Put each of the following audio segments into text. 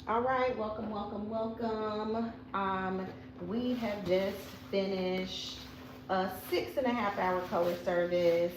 All right, welcome, welcome, welcome. We have just finished a 6.5 hour color service,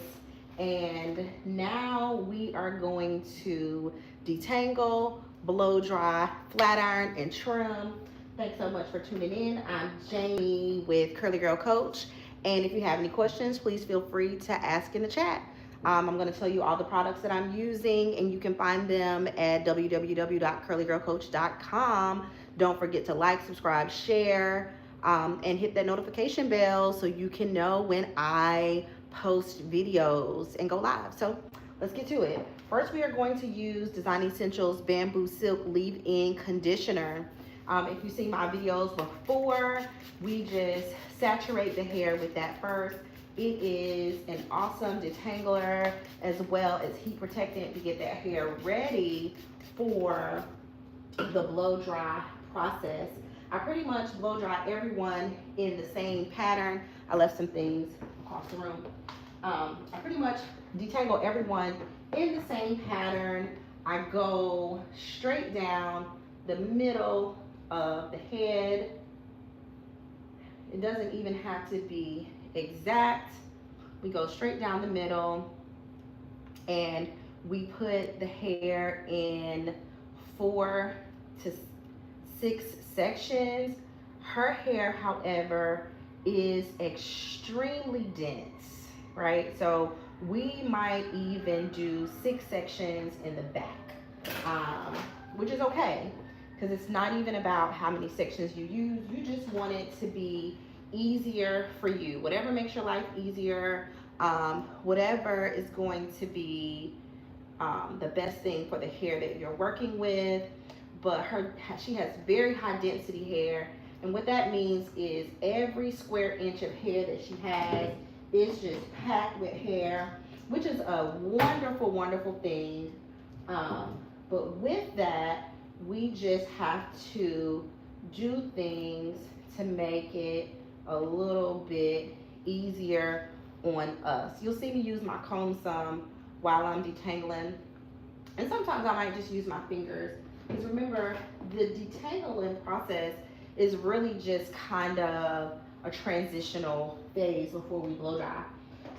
and now we are going to detangle, blow dry, flat iron, and trim. Thanks so much for tuning in. I'm Jamie with Curly Girl Coach, and if you have any questions, please feel free to ask in the chat. I'm going to tell you all the products that I'm using, and you can find them at www.curlygirlcoach.com. Don't forget to like, subscribe, share, and hit that notification bell so you can know when I post videos and go live. So let's get to it. First, we are going to use Design Essentials Bamboo Silk Leave-In Conditioner. If you've seen my videos before, we just saturate the hair with that first. It is an awesome detangler as well as heat protectant to get that hair ready for the blow dry process. I pretty much blow dry everyone in the same pattern. I left some things across the room. I pretty much detangle everyone in the same pattern. I go straight down the middle of the head. It doesn't even have to be exact. We go straight down the middle and we put the hair in 4 to 6 sections. Her hair, however, is extremely dense, right? So we might even do 6 sections in the back, which is okay because it's not even about how many sections you use. You just want it to be easier for you. Whatever makes your life easier, whatever is going to be the best thing for the hair that you're working with. But she has very high density hair, and what that means is every square inch of hair that she has is just packed with hair, which is a wonderful, wonderful thing. But with that, we just have to do things to make it a little bit easier on us. You'll see me use my comb some while I'm detangling, and sometimes I might just use my fingers. Because remember, the detangling process is really just kind of a transitional phase before we blow dry.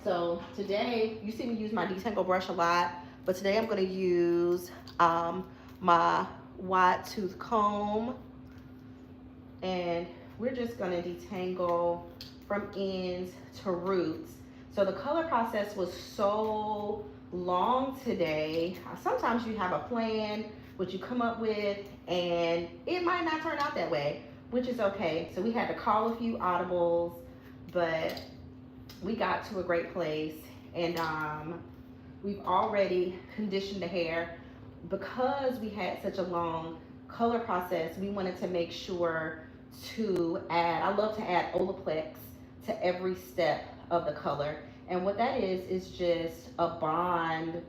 So today, you see me use my detangle brush a lot, but today I'm going to use my wide tooth comb, and we're just going to detangle from ends to roots. So the color process was so long today. Sometimes you have a plan, what you come up with, and it might not turn out that way, which is okay. So we had to call a few audibles, but we got to a great place, and we've already conditioned the hair. Because we had such a long color process, we wanted to make sure to add, I love to add Olaplex to every step of the color. And what that is just a bond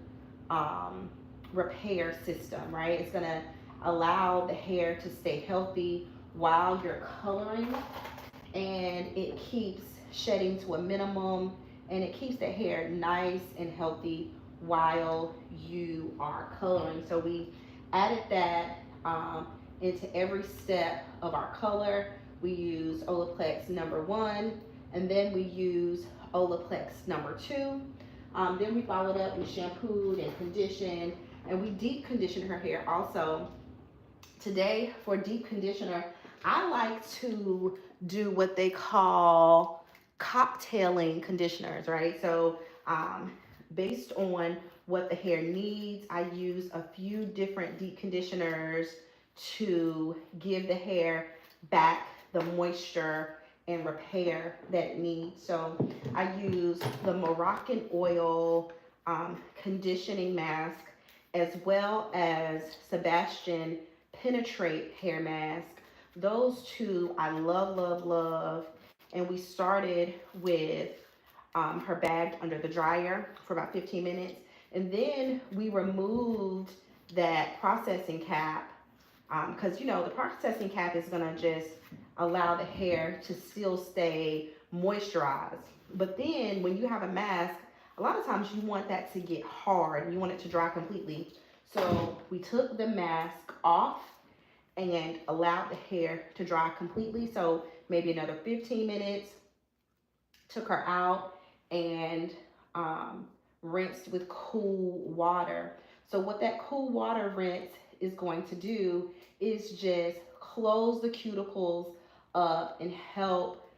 repair system, right? It's gonna allow the hair to stay healthy while you're coloring, and it keeps shedding to a minimum, and it keeps the hair nice and healthy while you are coloring. So we added that into every step of our color. We use Olaplex number 1, and then we use Olaplex number 2. Then we followed up with shampooed and conditioned, and we deep conditioned her hair also. Today, for deep conditioner, I like to do what they call cocktailing conditioners, right? So based on what the hair needs, I use a few different deep conditioners to give the hair back the moisture and repair that it needs. So I use the Moroccan oil conditioning mask, as well as Sebastian Penetrate hair mask. Those two I love, love, love. And we started with her bagged under the dryer for about 15 minutes. And then we removed that processing cap, because the processing cap is going to just allow the hair to still stay moisturized. But then when you have a mask, a lot of times you want that to get hard. You want it to dry completely. So we took the mask off, and allowed the hair to dry completely. So maybe another 15 minutes, took her out and um, rinsed with cool water. So what that cool water rinse is going to do is just close the cuticles up and help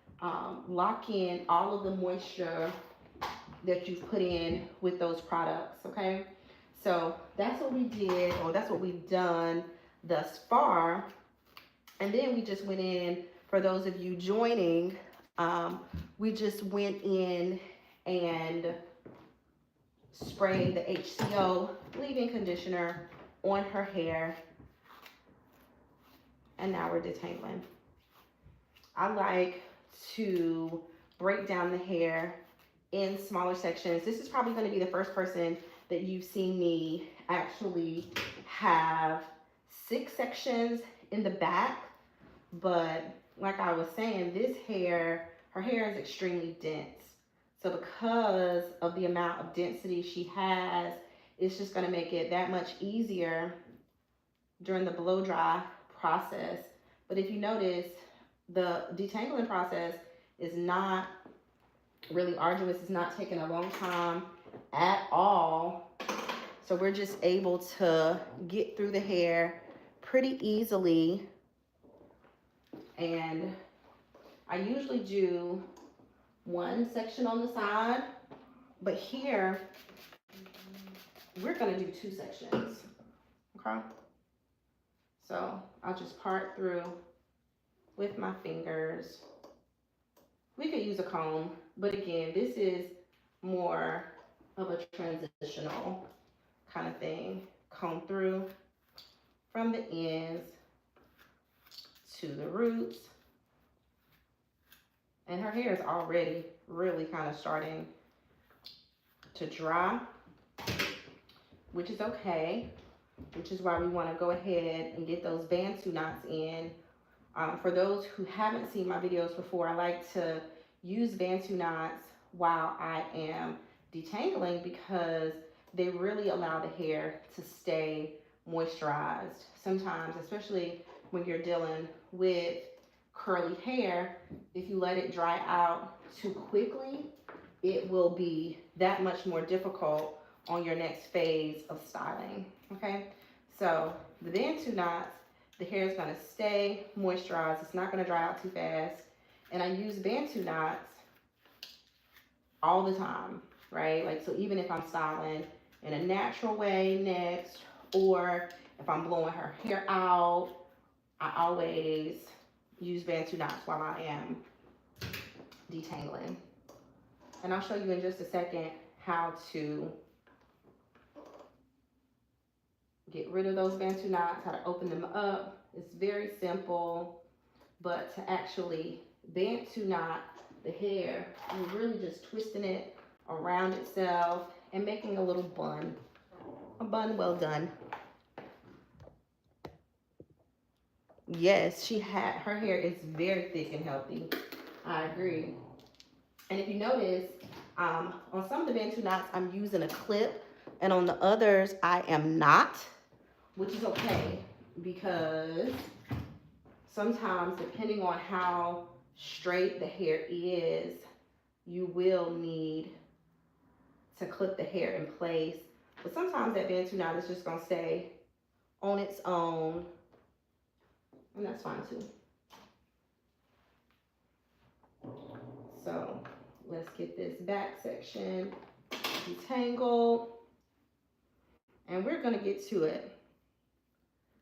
lock in all of the moisture that you've put in with those products, okay? So that's what we did, or that's what we've done thus far. And then we just went in, for those of you joining, we just went in and sprayed the HCO leave-in conditioner on her hair, and now we're detangling. I like to break down the hair in smaller sections. This is probably going to be the first person that you've seen me actually have 6 sections in the back. But like I was saying, this hair, her hair is extremely dense. So because of the amount of density she has, it's just going to make it that much easier during the blow dry process. But if you notice, the detangling process is not really arduous. It's not taking a long time at all. So we're just able to get through the hair pretty easily. And I usually do 1 section on the side, but here we're gonna do 2 sections, okay? So I'll just part through with my fingers. We could use a comb, but again, this is more of a transitional kind of thing. Comb through from the ends to the roots. And her hair is already really kind of starting to dry, which is okay, which is why we want to go ahead and get those Bantu knots in. For those who haven't seen my videos before, I like to use Bantu knots while I am detangling because they really allow the hair to stay moisturized. Sometimes, especially when you're dealing with curly hair, if you let it dry out too quickly, it will be that much more difficult on your next phase of styling, okay? So the Bantu knots, the hair is gonna stay moisturized. It's not gonna dry out too fast. And I use Bantu knots all the time, right? Like, so even if I'm styling in a natural way next, or if I'm blowing her hair out, I always use Bantu knots while I am detangling. And I'll show you in just a second how to get rid of those Bantu knots, how to open them up. It's very simple, but to actually Bantu knot the hair, you're really just twisting it around itself and making a little bun. A bun well done. Yes, her hair is very thick and healthy. I agree. And if you notice, on some of the Bantu knots, I'm using a clip, and on the others, I am not, which is okay because sometimes, depending on how straight the hair is, you will need to clip the hair in place. But sometimes that Bantu knot is just gonna stay on its own, and that's fine too. So let's get this back section detangled, and we're gonna get to it.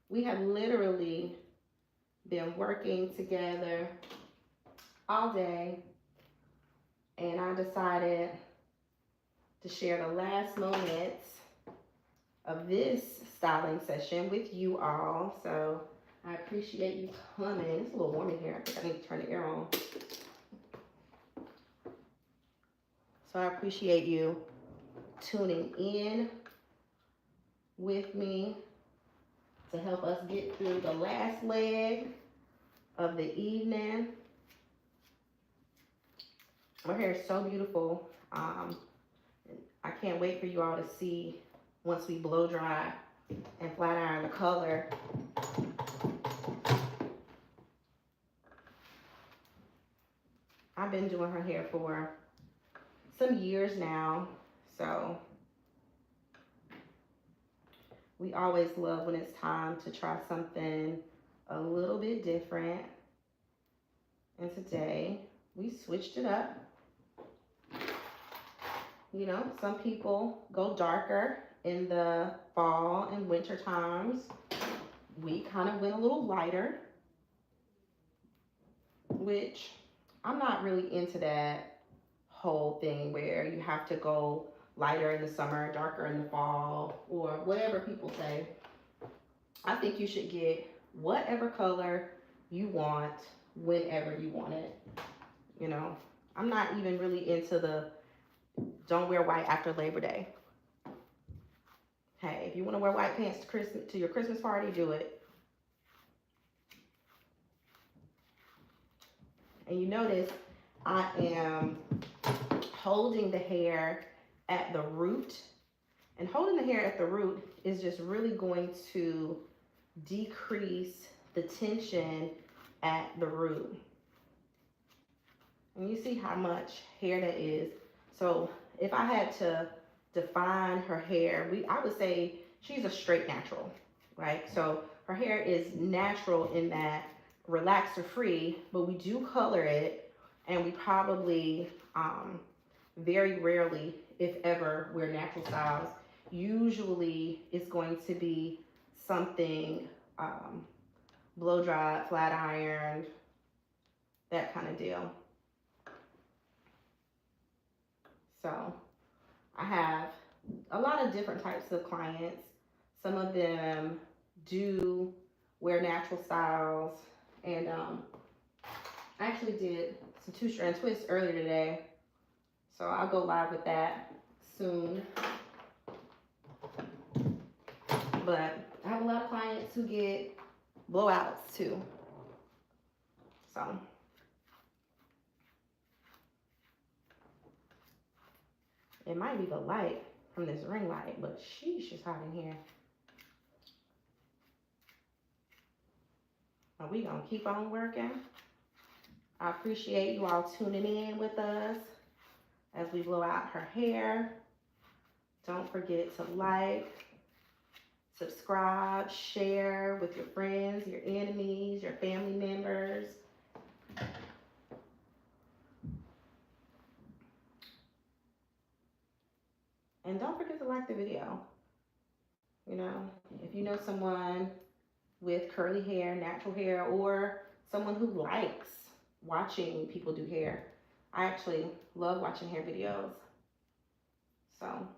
We have literally been working together all day, and I decided to share the last moments of this styling session with you all. So I appreciate you coming. It's a little warm in here. I think I need to turn the air on. So I appreciate you tuning in with me to help us get through the last leg of the evening. Her hair is so beautiful. I can't wait for you all to see once we blow dry and flat iron the color. I've been doing her hair for some years now, so we always love when it's time to try something a little bit different. And today we switched it up. You know, some people go darker in the fall and winter times. We kind of went a little lighter, which I'm not really into that whole thing where you have to go lighter in the summer, darker in the fall, or whatever people say. I think you should get whatever color you want whenever you want it. You know, I'm not even really into the don't wear white after Labor Day. Hey, if you want to wear white pants to your Christmas party, do it. And you notice I am holding the hair at the root. And holding the hair at the root is just really going to decrease the tension at the root. And you see how much hair that is. So if I had to define her hair, I would say she's a straight natural, right? So her hair is natural in that relaxer free, but we do color it, and we probably very rarely, if ever, wear natural styles. Usually it's going to be something blow dried, flat ironed, that kind of deal. So I have a lot of different types of clients. Some of them do wear natural styles, and I actually did some 2-strand twists earlier today, so I'll go live with that soon. But I have a lot of clients who get blowouts too. So it might be the light from this ring light, but sheesh, it's hot in here. Are we gonna keep on working? I appreciate you all tuning in with us as we blow out her hair. Don't forget to like, subscribe, share with your friends, your enemies, your family members. And don't forget to like the video. You know, if you know someone with curly hair, natural hair, or someone who likes watching people do hair. I actually love watching hair videos. So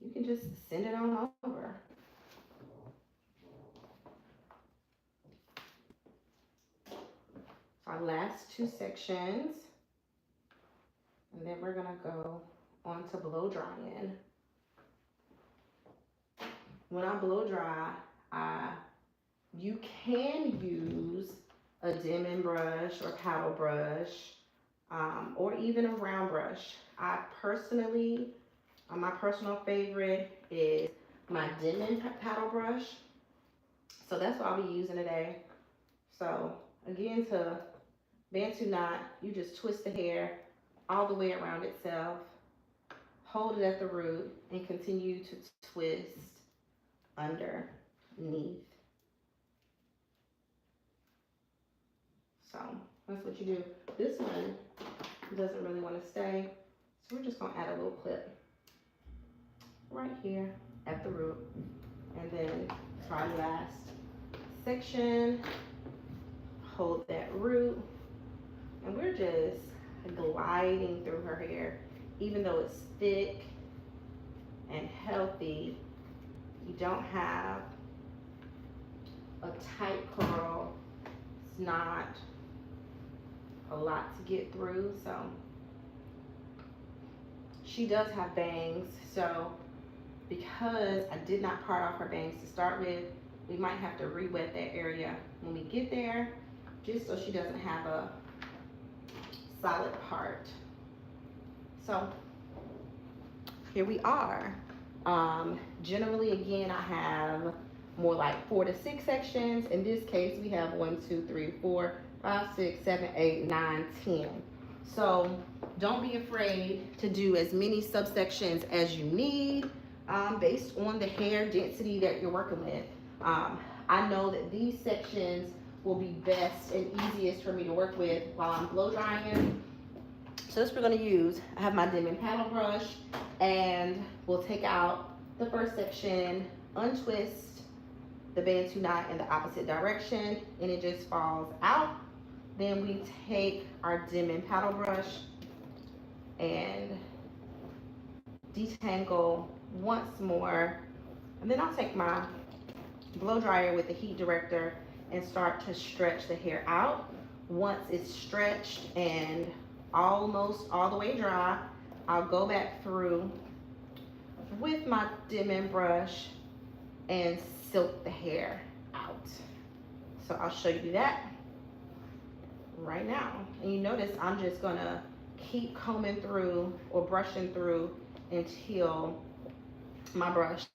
you can just send it on over. Our last 2 sections, and then we're gonna go on to blow drying. When I blow dry, you can use a Denman brush or paddle brush, or even a round brush. I personally, my personal favorite is my Denman paddle brush. So that's what I'll be using today. So again, to Bantu knot, you just twist the hair all the way around itself, hold it at the root, and continue to twist underneath. So that's what you do. This one doesn't really want to stay, so we're just gonna add a little clip right here at the root, and then try the last section, hold that root, and we're just gliding through her hair. Even though it's thick and healthy, you don't have a tight curl. It's not a lot to get through. So she does have bangs, so because I did not part off her bangs to start with, we might have to re-wet that area when we get there, just so she doesn't have a solid part. So here we are. Generally, again, I have more like 4 to 6 sections. In this case, we have 1, 2, 3, 4, 5, 6, 7, 8, 9, 10. So don't be afraid to do as many subsections as you need based on the hair density that you're working with. I know that these sections will be best and easiest for me to work with while I'm blow drying. So this we're going to use, I have my dim and paddle brush, and we'll take out the first section, untwist the bantu knot in the opposite direction, and it just falls out. Then we take our dim and paddle brush and detangle once more. And then I'll take my blow dryer with the heat director and start to stretch the hair out. Once it's stretched and almost all the way dry, I'll go back through with my dim brush and silk the hair out. So I'll show you that right now. And you notice I'm just gonna keep combing through or brushing through until my brush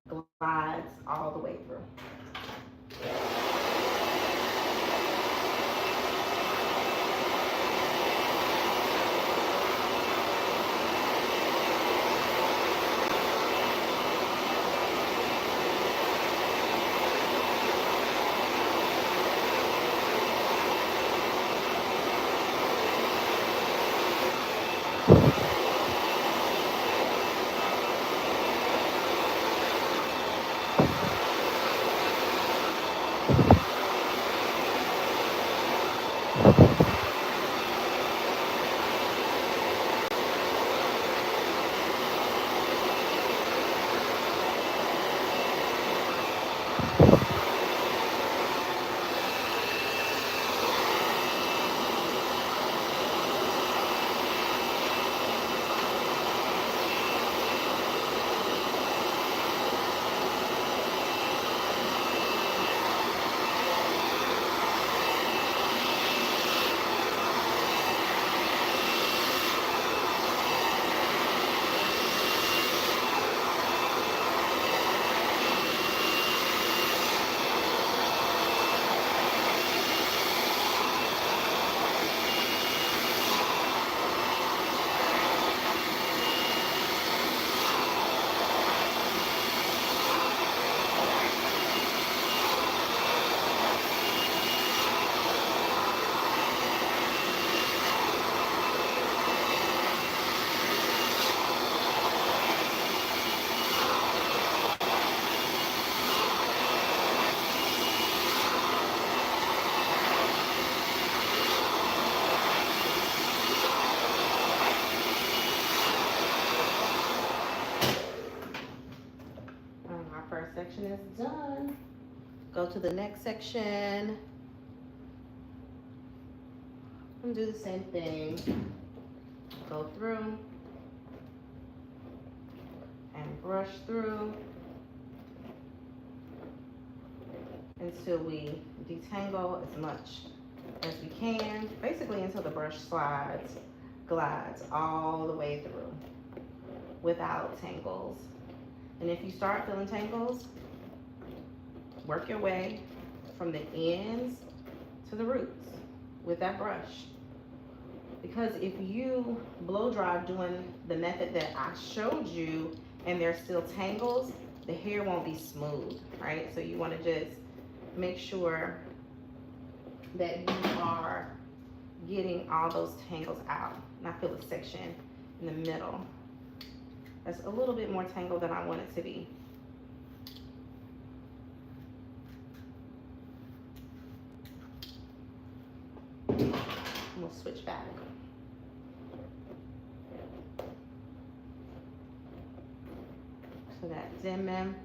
glides all the way through. Our first section is done. Go to the next section and do the same thing. Go through and brush through until we detangle as much as we can, basically until the brush glides all the way through without tangles. And if you start feeling tangles, work your way from the ends to the roots with that brush. Because if you blow dry doing the method that I showed you and there's still tangles, the hair won't be smooth, right? So you want to just make sure that you are getting all those tangles out. And I feel a section in the middle that's a little bit more tangled than I want it to be. We'll switch back. So that dim in.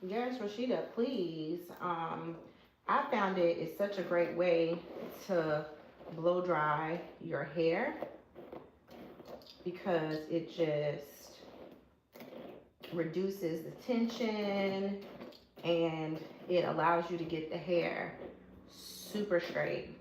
Yes, Rashida, please. I found it is such a great way to blow dry your hair because it just reduces the tension and it allows you to get the hair super straight.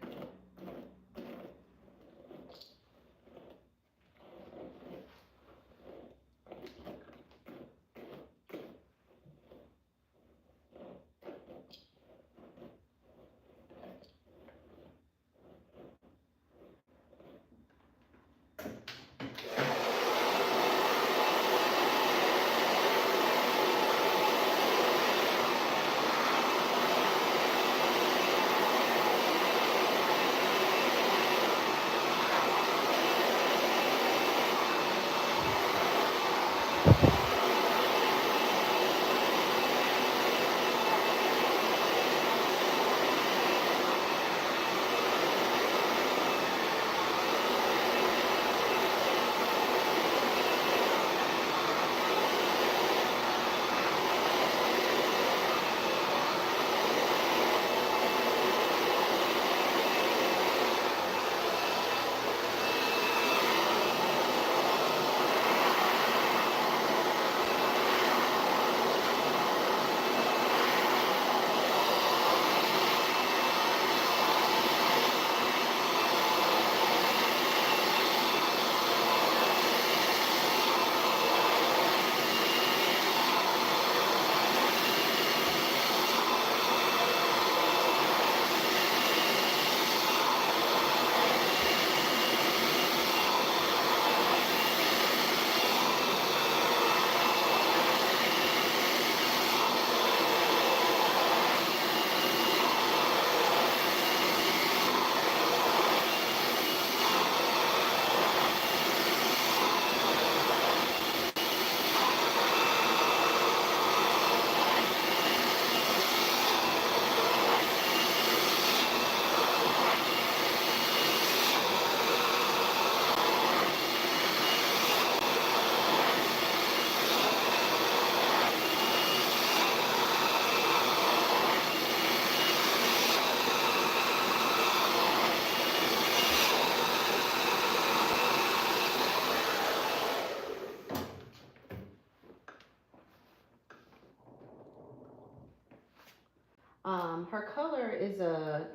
Her color is a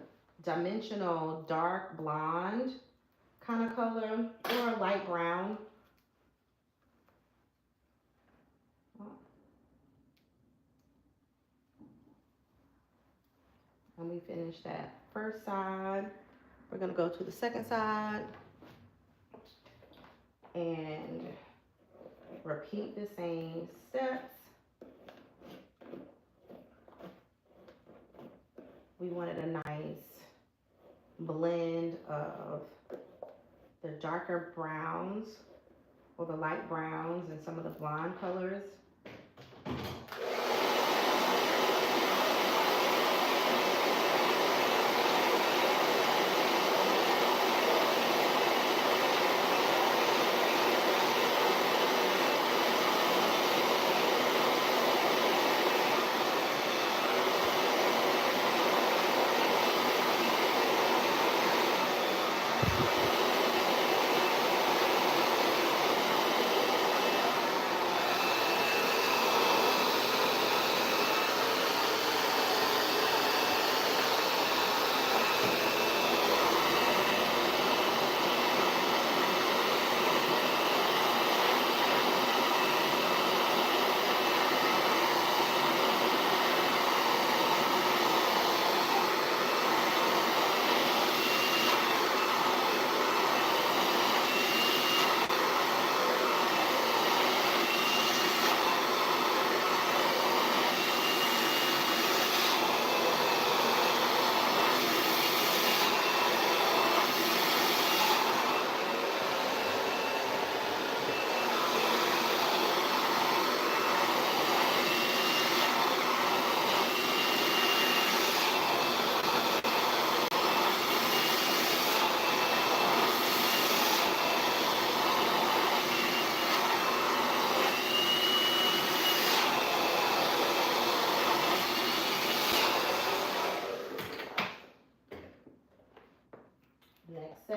dimensional dark blonde kind of color or a light brown. And we finished that first side. We're gonna go to the second side and repeat the same steps. We wanted a nice blend of the darker browns or the light browns and some of the blonde colors.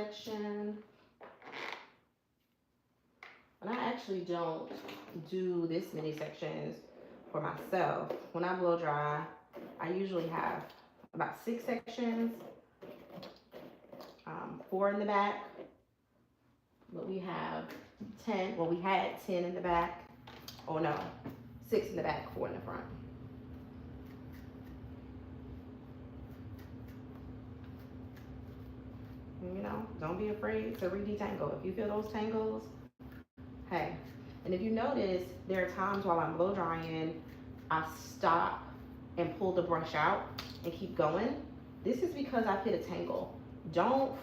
section. And I actually don't do this many sections for myself. When I blow dry, I usually have about 6 sections, 4 in the back, but we have 10. Well, we had 10 in the back. Oh no, 6 in the back, 4 in the front. You know, don't be afraid to re-detangle. If you feel those tangles, hey. And if you notice, there are times while I'm blow drying, I stop and pull the brush out and keep going. This is because I've hit a tangle. Don't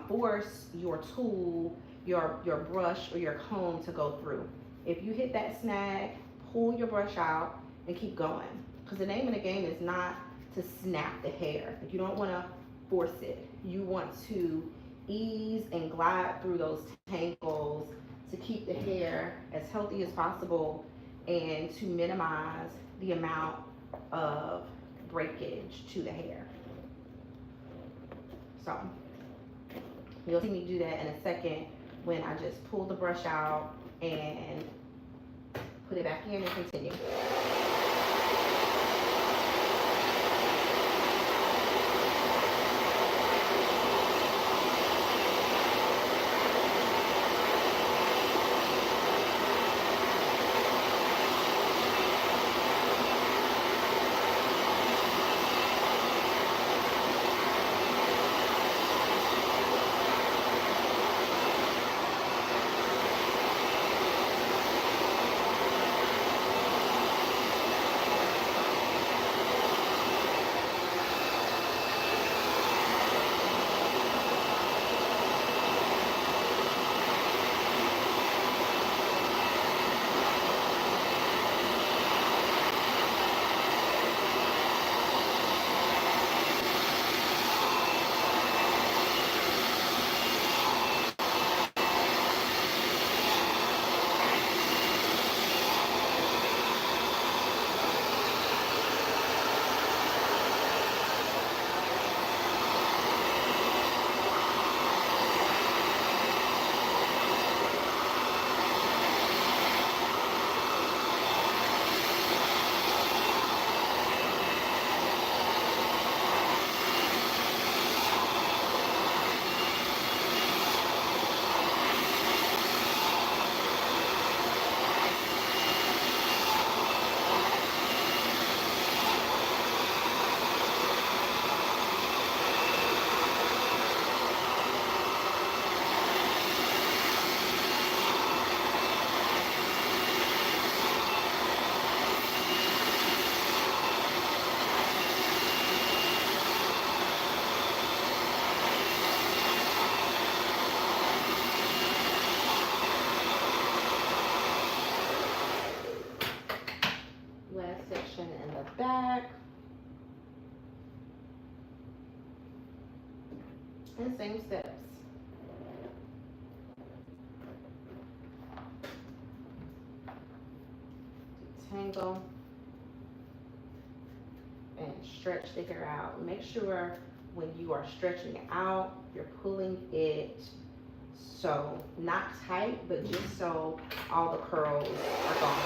force your tool, your brush, or your comb to go through. If you hit that snag, pull your brush out and keep going. Because the name of the game is not to snap the hair. You don't want to force it. You want to ease and glide through those tangles to keep the hair as healthy as possible and to minimize the amount of breakage to the hair. So you'll see me do that in a second when I just pull the brush out and put it back in and continue. Last section in the back. And same steps. Detangle and stretch the hair out. Make sure when you are stretching it out, you're pulling it so not tight, but just so all the curls are gone.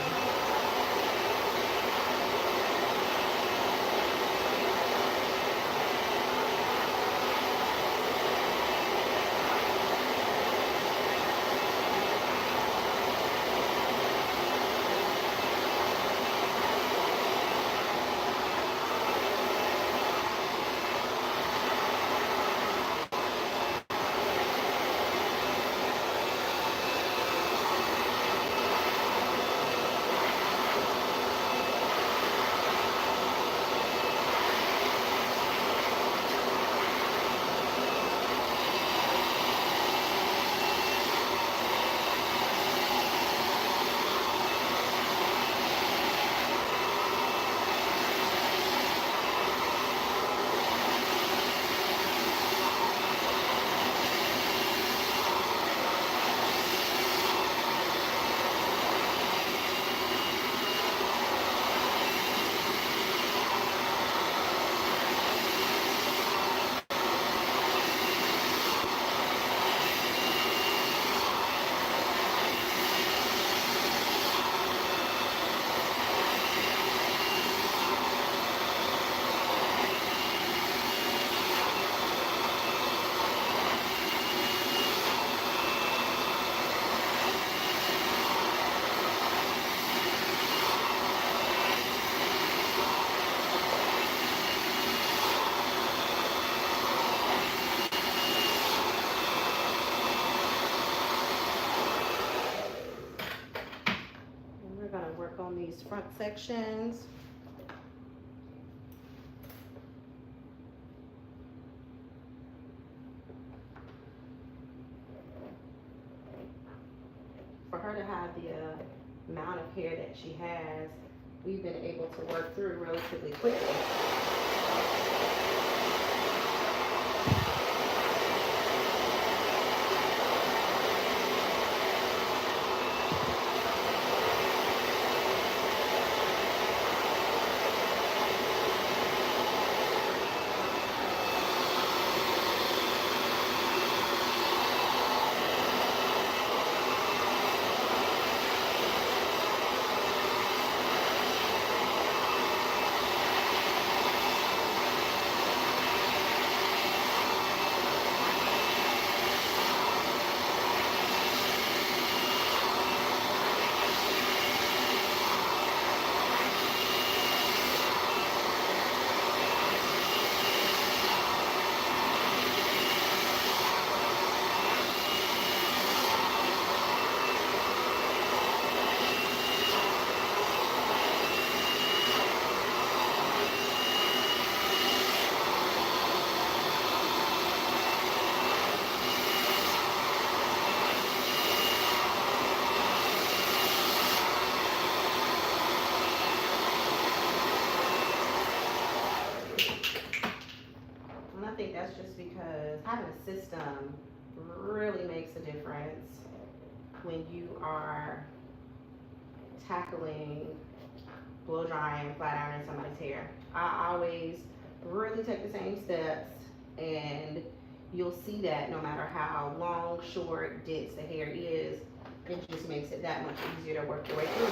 front sections. For her to have the amount of hair that she has, we've been able to work through relatively quickly. And I think that's just because having a system really makes a difference when you are tackling blow drying, flat ironing somebody's hair. I always really take the same steps, and you'll see that no matter how long, short, dense the hair is, it just makes it that much easier to work your way through.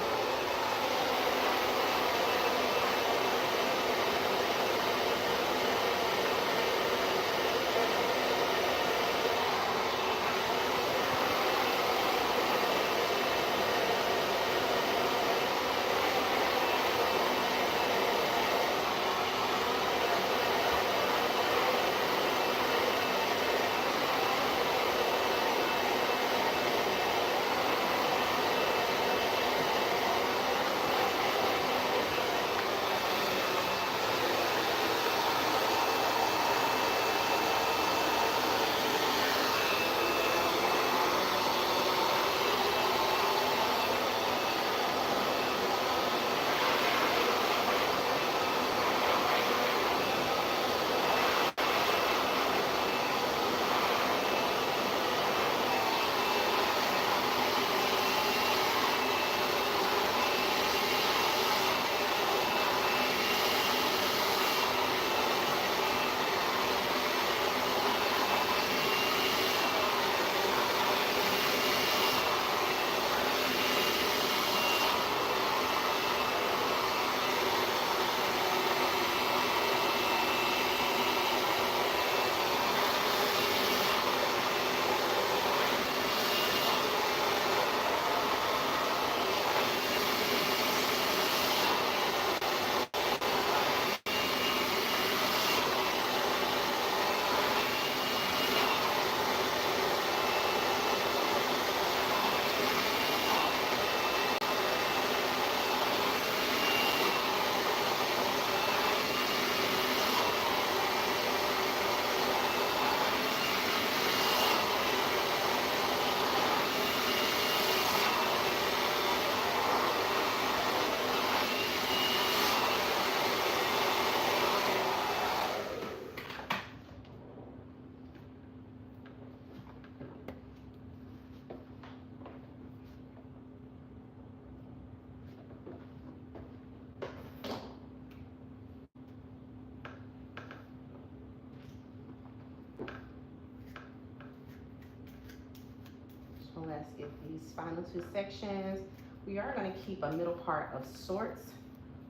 So let's get these final two sections. We are going to keep a middle part of sorts,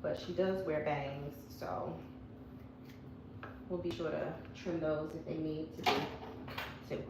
but she does wear bangs, so we'll be sure to trim those if they need to be too.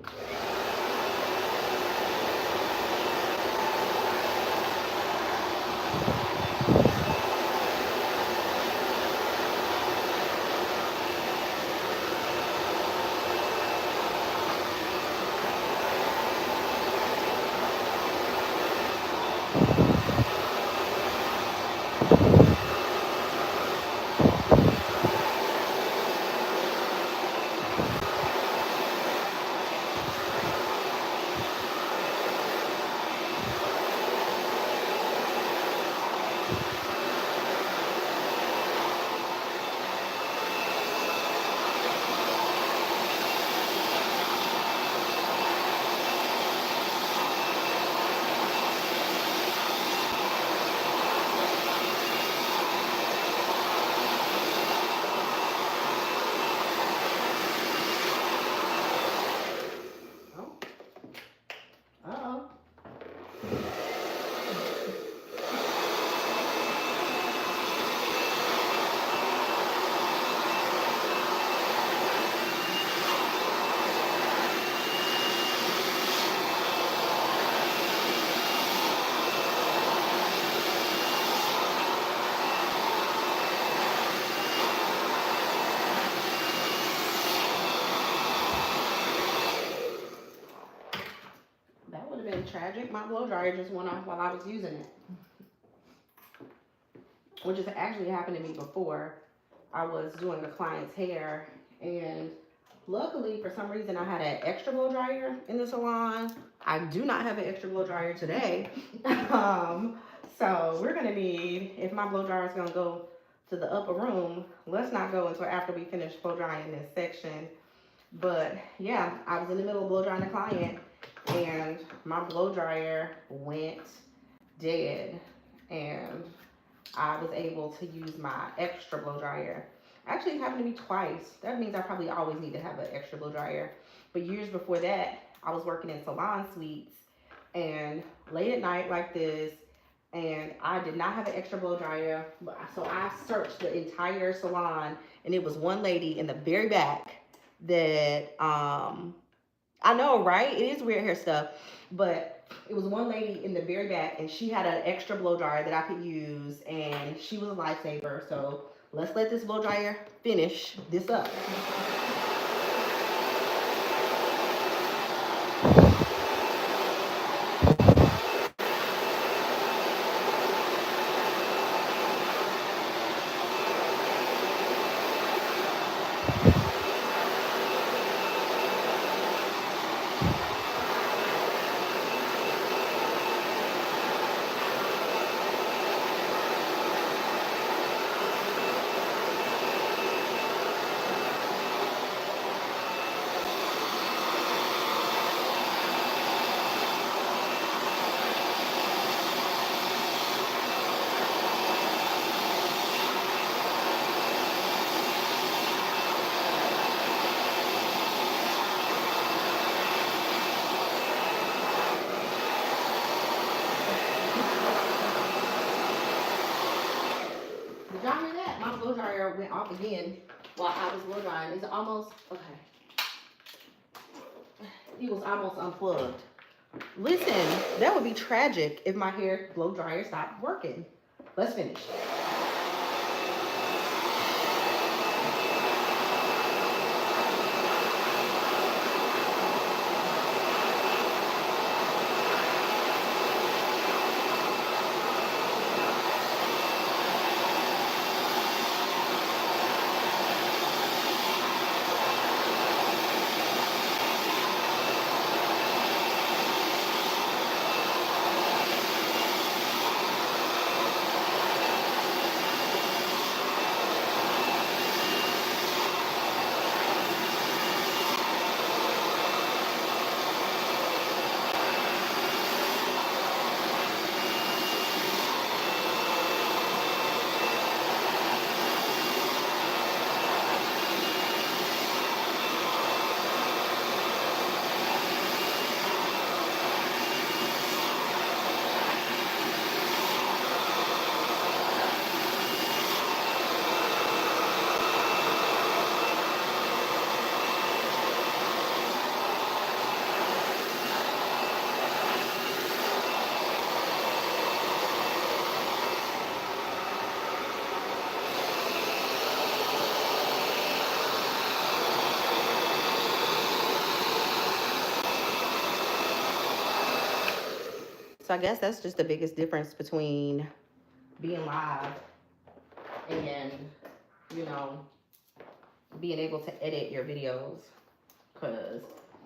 tragic. My blow dryer just went off while I was using it, which has actually happened to me before. I was doing a client's hair, and luckily, for some reason, I had an extra blow dryer in the salon. I do not have an extra blow dryer today. So we're gonna need, if my blow dryer is gonna go to the upper room, let's not go until after we finish blow drying this section. But yeah, I was in the middle of blow drying a client, and my blow dryer went dead, and I was able to use my extra blow dryer. Actually, it happened to me twice. That means I probably always need to have an extra blow dryer. But years before that, I was working in salon suites, and late at night like this, and I did not have an extra blow dryer. So I searched the entire salon, and it was one lady in the very back that I know, right? It is weird hair stuff, but it was one lady in the very back, and she had an extra blow dryer that I could use, and she was a lifesaver. So let's let this blow dryer finish this up. Did y'all hear that? My blow dryer went off again while I was blow drying. It's almost, okay. It was almost unplugged. Listen, that would be tragic if my hair blow dryer stopped working. Let's finish. So I guess that's just the biggest difference between being live and, you know, being able to edit your videos. Because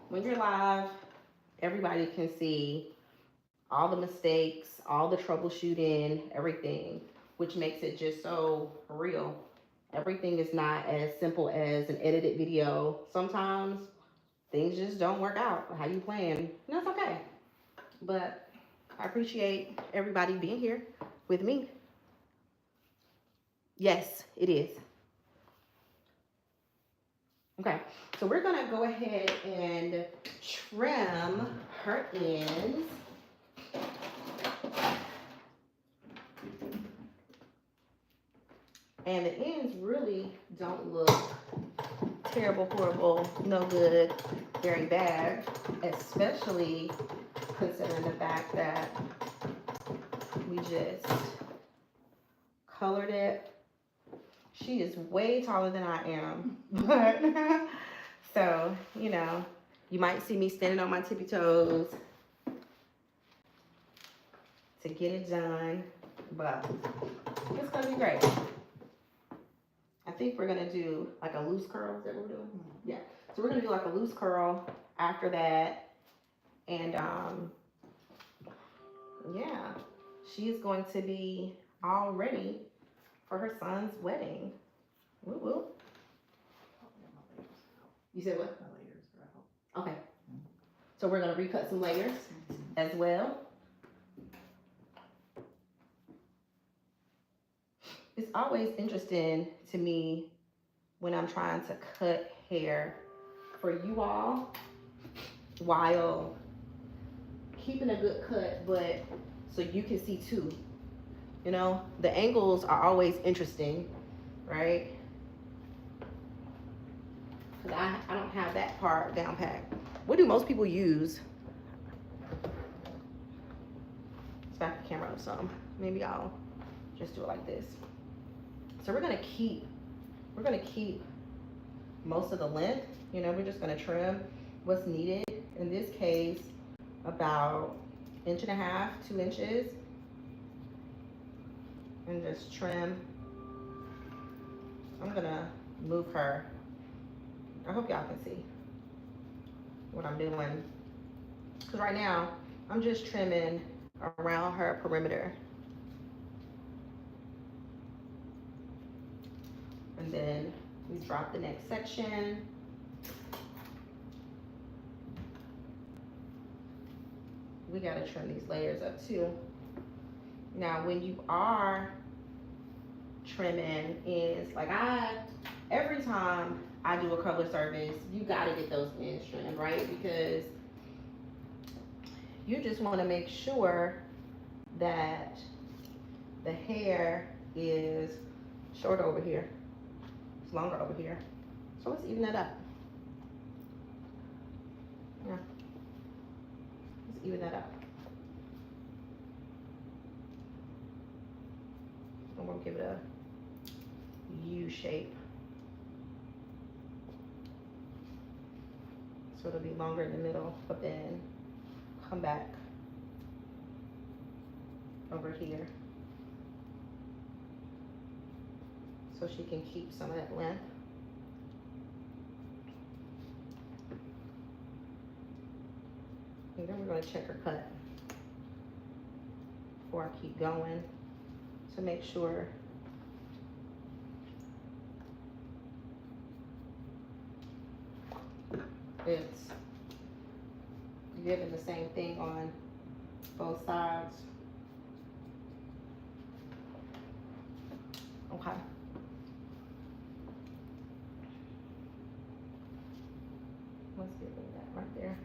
when you're live, everybody can see all the mistakes, all the troubleshooting, everything, which makes it just so real. Everything is not as simple as an edited video. Sometimes things just don't work out how you plan, and that's okay. But I appreciate everybody being here with me. Yes, it is. Okay, so we're gonna go ahead and trim her ends. And the ends really don't look terrible, horrible, no good, very bad, especially considering the fact that we just colored it. She is way taller than I am, but so, you know, you might see me standing on my tippy toes. to get it done, but it's gonna be great. I think we're gonna do like a loose curl. Is that what we're doing? Yeah. So we're gonna do like a loose curl after that, and yeah, she is going to be all ready for her son's wedding. Woo woo. You said what? Okay. So we're gonna recut some layers as well. It's always interesting to me when I'm trying to cut hair for you all while keeping a good cut, but so you can see too. You know, the angles are always interesting, right? Because I don't have that part down pat. What do most people use? Let's back the camera up some. Maybe I'll just do it like this. So we're gonna keep most of the length. You know, we're just gonna trim what's needed. In this case, about 1.5 to 2 inches, and just trim. I'm gonna move her. I hope y'all can see what I'm doing. Because right now, I'm just trimming around her perimeter. And then we drop the next section. We gotta trim these layers up too. Now, when you are trimming, is like every time I do a color service, you gotta get those ends trimmed, right? Because you just wanna make sure that the hair is shorter over here. It's longer over here. So let's even that up. Yeah. Let's even that up. And we'll give it a U shape. So it'll be longer in the middle, but then come back over here. So she can keep some of that length. And then we're going to check her cut before I keep going to make sure it's giving the same thing on both sides. Okay. Let's get rid of that right there.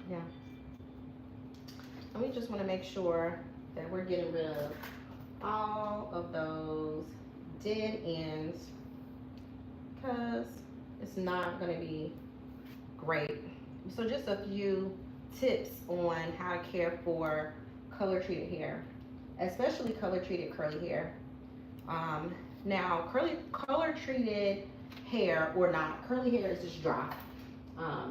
Yeah. And we just want to make sure that we're getting rid of all of those dead ends, because it's not going to be great. So just a few tips on how to care for color treated hair, especially color treated curly hair. Now color treated hair or not, curly hair is just dry.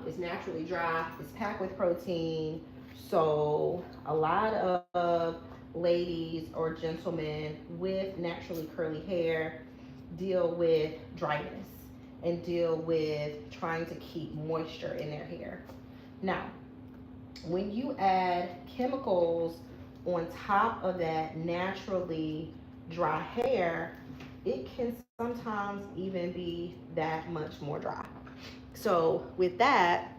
It's naturally dry, it's packed with protein. So a lot of ladies or gentlemen with naturally curly hair deal with dryness and deal with trying to keep moisture in their hair. Now, when you add chemicals on top of that naturally dry hair, it can sometimes even be that much more dry. So with that,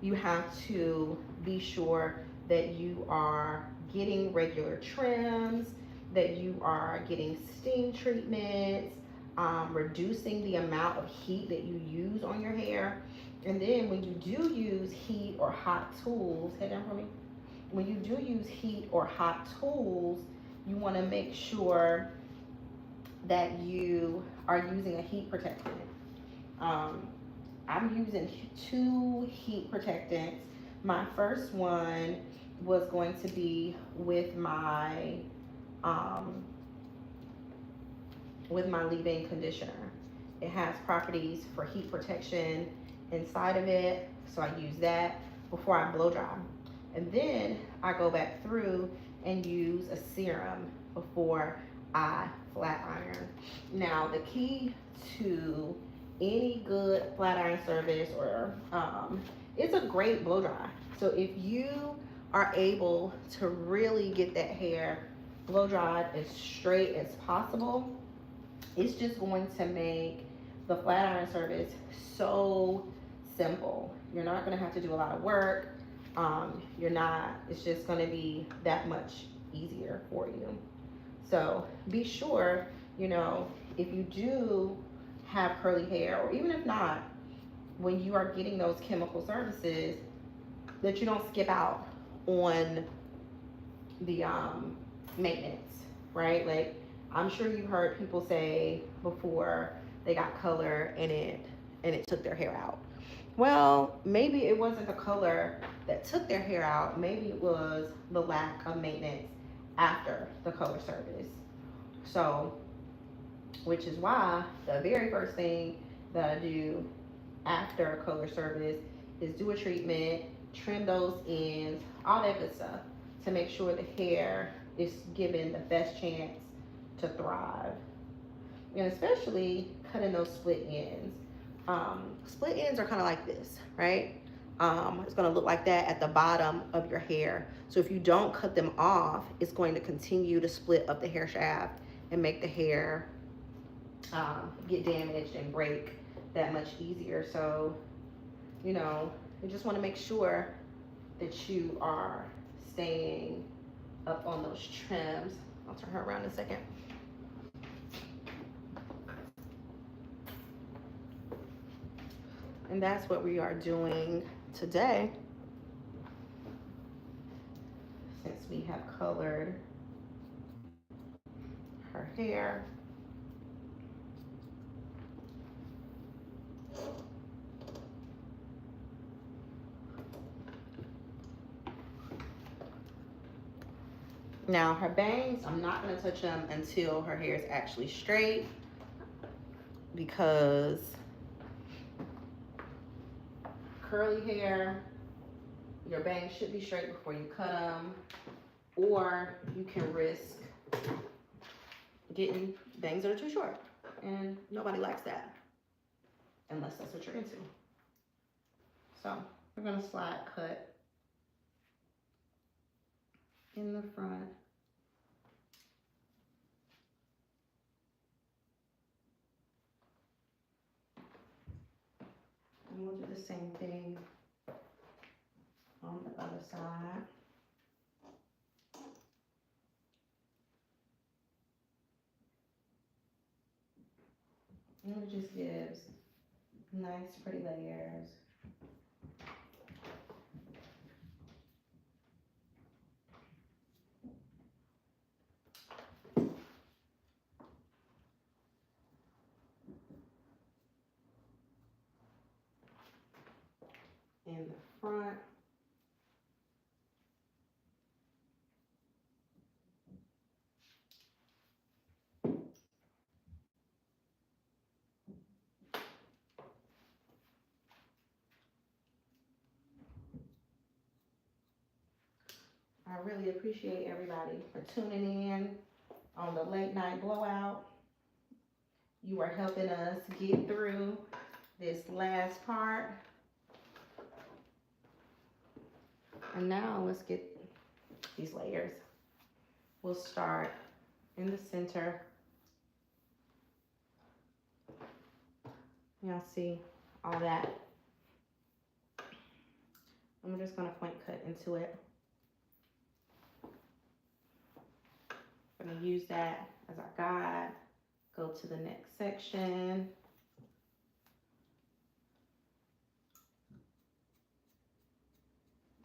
you have to be sure that you are getting regular trims, that you are getting steam treatments, reducing the amount of heat that you use on your hair. And then when you do use heat or hot tools, head down for me. When you do use heat or hot tools, you want to make sure that you are using a heat protectant. I'm using two heat protectants. My first one was going to be um, with my leave-in conditioner. It has properties for heat protection inside of it, so I use that before I blow dry. And then I go back through and use a serum before I flat iron. Now, the key to any good flat iron service or it's a great blow dry. So if you are able to really get that hair blow dried as straight as possible, it's just going to make the flat iron service so simple. You're not going to have to do a lot of work. You're not, it's just going to be that much easier for you. So be sure, you know, if you do have curly hair, or even if not, when you are getting those chemical services, that you don't skip out on the maintenance, right? Like, I'm sure you heard people say before they got color and it took their hair out. Well, maybe it wasn't the color that took their hair out. Maybe it was the lack of maintenance after the color service. So, which is why the very first thing that I do after a color service is do a treatment, trim those ends, all that good stuff to make sure the hair is given the best chance to thrive. And especially cutting those split ends. Split ends are kind of like this, right? It's going to look like that at the bottom of your hair. So if you don't cut them off, it's going to continue to split up the hair shaft and make the hair get damaged and break that much easier. So, you know, you just want to make sure that you are staying up on those trims. I'll turn her around in a second. And that's what we are doing today, since we have colored her hair. Now her bangs, I'm not going to touch them until her hair is actually straight, because curly hair, your bangs should be straight before you cut them, or you can risk getting bangs that are too short, and nobody likes that unless that's what you're into. So we're going to slide cut in the front. And we'll do the same thing on the other side. And it just gives nice, pretty layers. In the front. I really appreciate everybody for tuning in on the late night blowout. You are helping us get through this last part. And now let's get these layers. We'll start in the center. Y'all see all that? I'm just gonna point cut into it. I'm gonna use that as our guide. Go to the next section.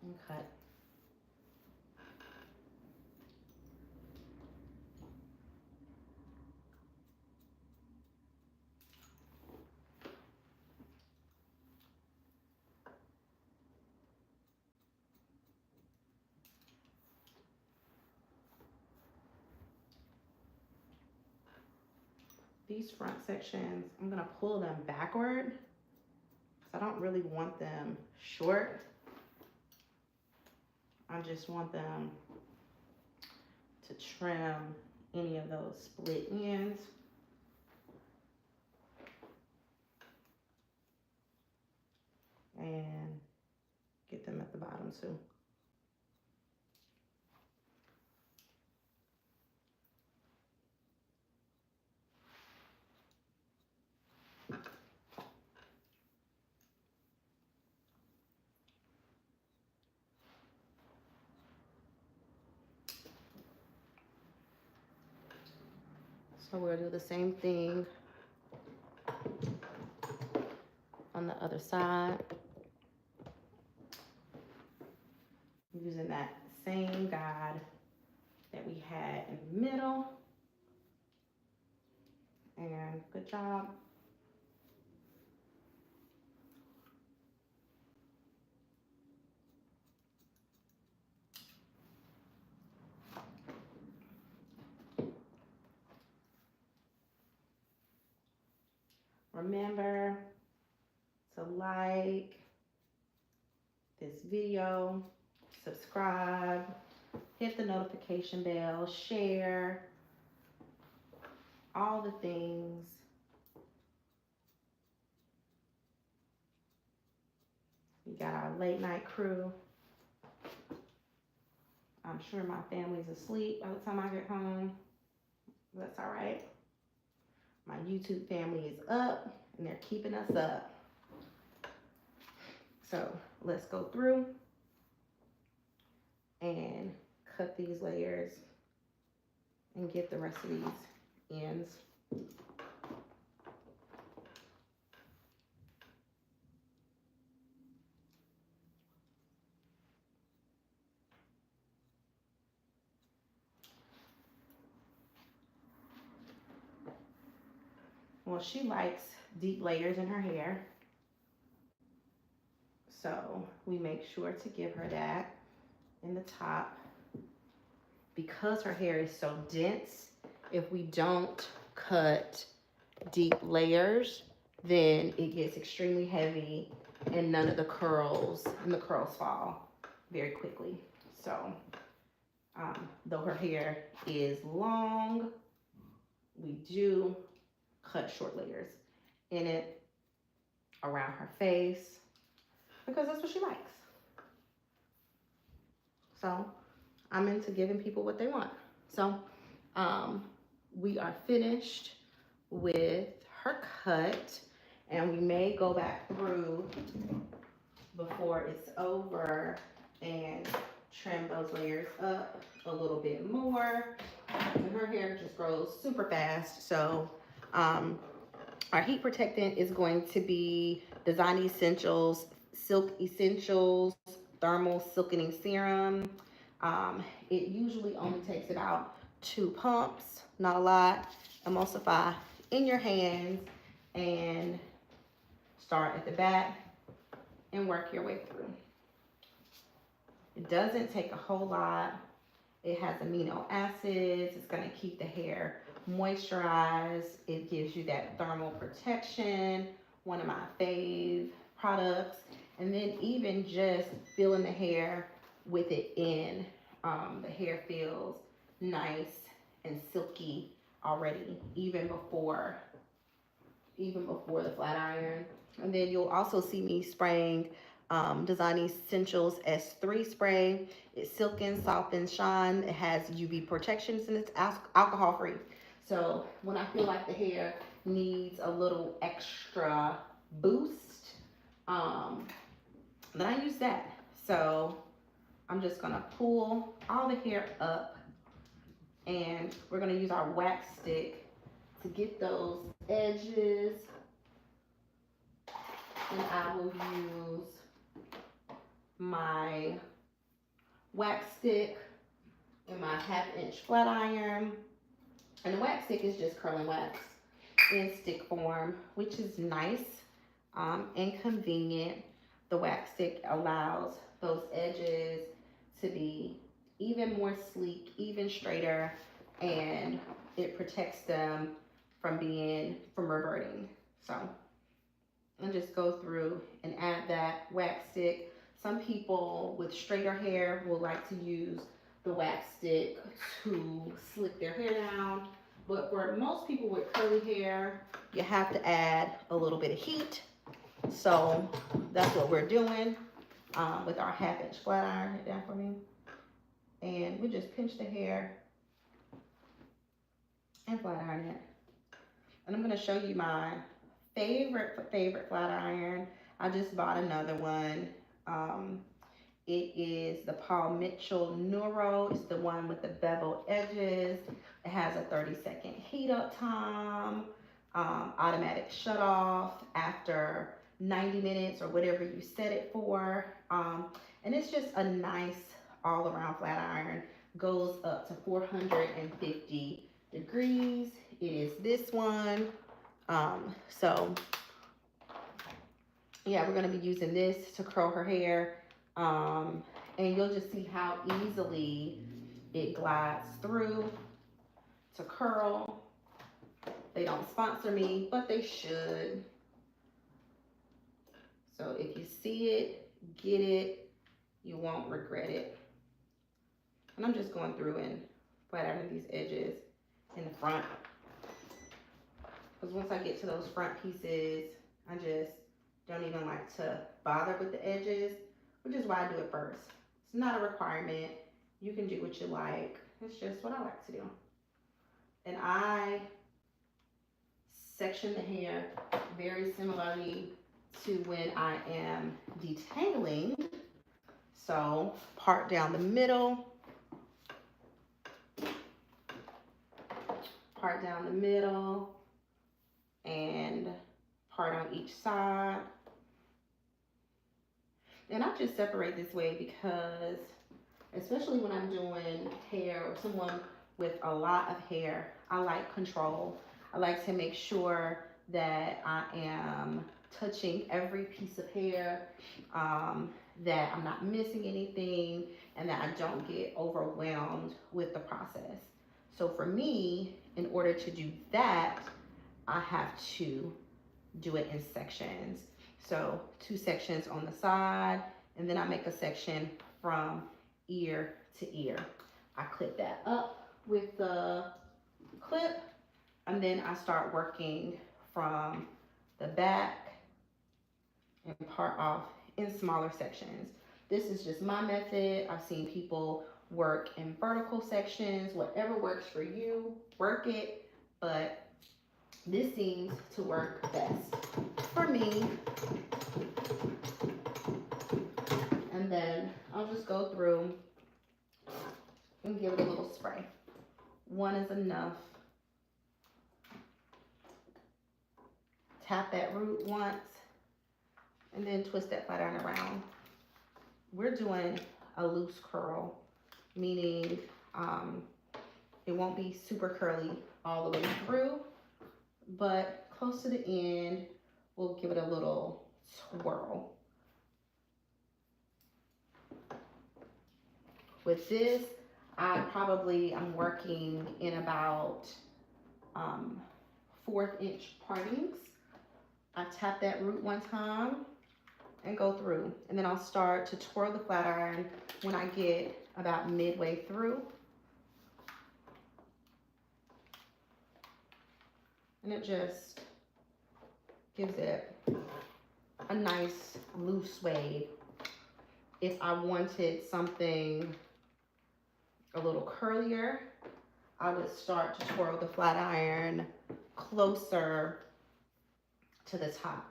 And cut. these front sections, I'm gonna pull them backward because I don't really want them short. I just want them to trim any of those split ends. And get them at the bottom too. So we'll do the same thing on the other side. Using that same guide that we had in the middle. And good job. Remember to like this video, subscribe, hit the notification bell, share, all the things. We got our late night crew. I'm sure my family's asleep by the time I get home. That's all right. My YouTube family is up and they're keeping us up. So let's go through and cut these layers and get the rest of these ends. Well, she likes deep layers in her hair, so we make sure to give her that in the top. Because her hair is so dense, if we don't cut deep layers, then it gets extremely heavy and none of the curls fall very quickly. So though her hair is long, we do cut short layers in it, around her face, because that's what she likes. So I'm into giving people what they want. So we are finished with her cut, and we may go back through before it's over and trim those layers up a little bit more. And her hair just grows super fast. So our heat protectant is going to be Design Essentials Silk Essentials Thermal Silkening Serum. It usually only takes about 2 pumps, not a lot. Emulsify in your hands and start at the back and work your way through. It doesn't take a whole lot. It has amino acids. It's going to keep the hair moisturized. It gives you that thermal protection, one of my fave products. And then even just feeling the hair with it in, the hair feels nice and silky already, even before the flat iron. And then you'll also see me spraying Design Essentials S3 spray. It silkens, softens, shine. It has UV protections and it's alcohol free. So when I feel like the hair needs a little extra boost, then I use that. So I'm just gonna pull all the hair up, and we're gonna use our wax stick to get those edges. And I will use my wax stick and my 1/2-inch flat iron. And the wax stick is just curling wax in stick form, which is nice and convenient. The wax stick allows those edges to be even more sleek, even straighter, and it protects them from reverting. So I'll just go through and add that wax stick. Some people with straighter hair will like to use the wax stick to slick their hair down. But for most people with curly hair, you have to add a little bit of heat. So that's what we're doing with our 1/2 inch flat iron. Hit down for me. And we just pinch the hair and flat iron it. And I'm going to show you my favorite flat iron. I just bought another one. It is the Paul Mitchell Neuro. It's the one with the beveled edges. It has a 30-second heat up time, automatic shut off after 90 minutes or whatever you set it for. And it's just a nice all around flat iron. Goes up to 450 degrees. It is this one. So yeah, we're gonna be using this to curl her hair. And you'll just see how easily it glides through to curl. They don't sponsor me, but they should. So if you see it, get it, you won't regret it. And I'm just going through and flat ironing these edges in the front. Because once I get to those front pieces, I just don't even like to bother with the edges, which is why I do it first. It's not a requirement. You can do what you like. It's just what I like to do. And I section the hair very similarly to when I am detangling. So part down the middle, and part on each side. And I just separate this way because, especially when I'm doing hair or someone with a lot of hair, I like control. I like to make sure that I am touching every piece of hair, that I'm not missing anything, and that I don't get overwhelmed with the process. So for me, in order to do that, I have to do it in sections. So 2 sections on the side, and then I make a section from ear to ear. I clip that up with the clip, and then I start working from the back and part off in smaller sections. This is just my method. I've seen people work in vertical sections. Whatever works for you, work it, but this seems to work best for me. And then I'll just go through and give it a little spray. One is enough. Tap that root once and then twist that flat iron around. We're doing a loose curl, meaning it won't be super curly all the way through, but close to the end, we'll give it a little twirl. With this, I'm working in about 1/4 inch partings. I tap that root one time and go through, and then I'll start to twirl the flat iron when I get about midway through. And it just gives it a nice loose wave. If I wanted something a little curlier, I would start to twirl the flat iron closer to the top.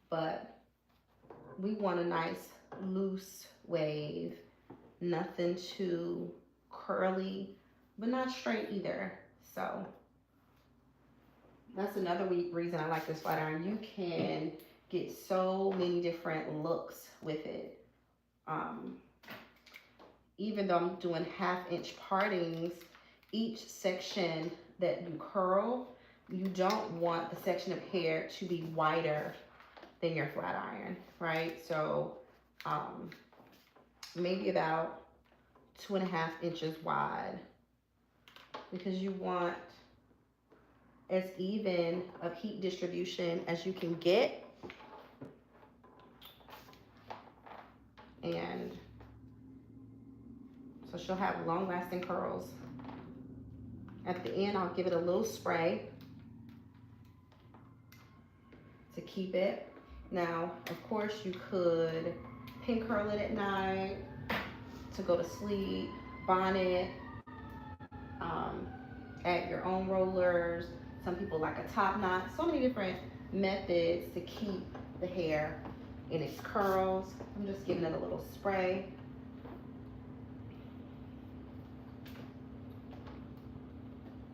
But we want a nice loose wave, nothing too curly, but not straight either. So that's another reason I like this flat iron. You can get so many different looks with it. Even though I'm doing 1/2 inch partings, each section that you curl, you don't want the section of hair to be wider than your flat iron, right? So maybe about 2.5 inches wide, because you want as even of heat distribution as you can get. And so she'll have long-lasting curls. At the end, I'll give it a little spray to keep it. Now, of course, you could pin curl it at night to go to sleep, bonnet, add your own rollers. Some people like a top knot. So many different methods to keep the hair in its curls. I'm just giving it a little spray.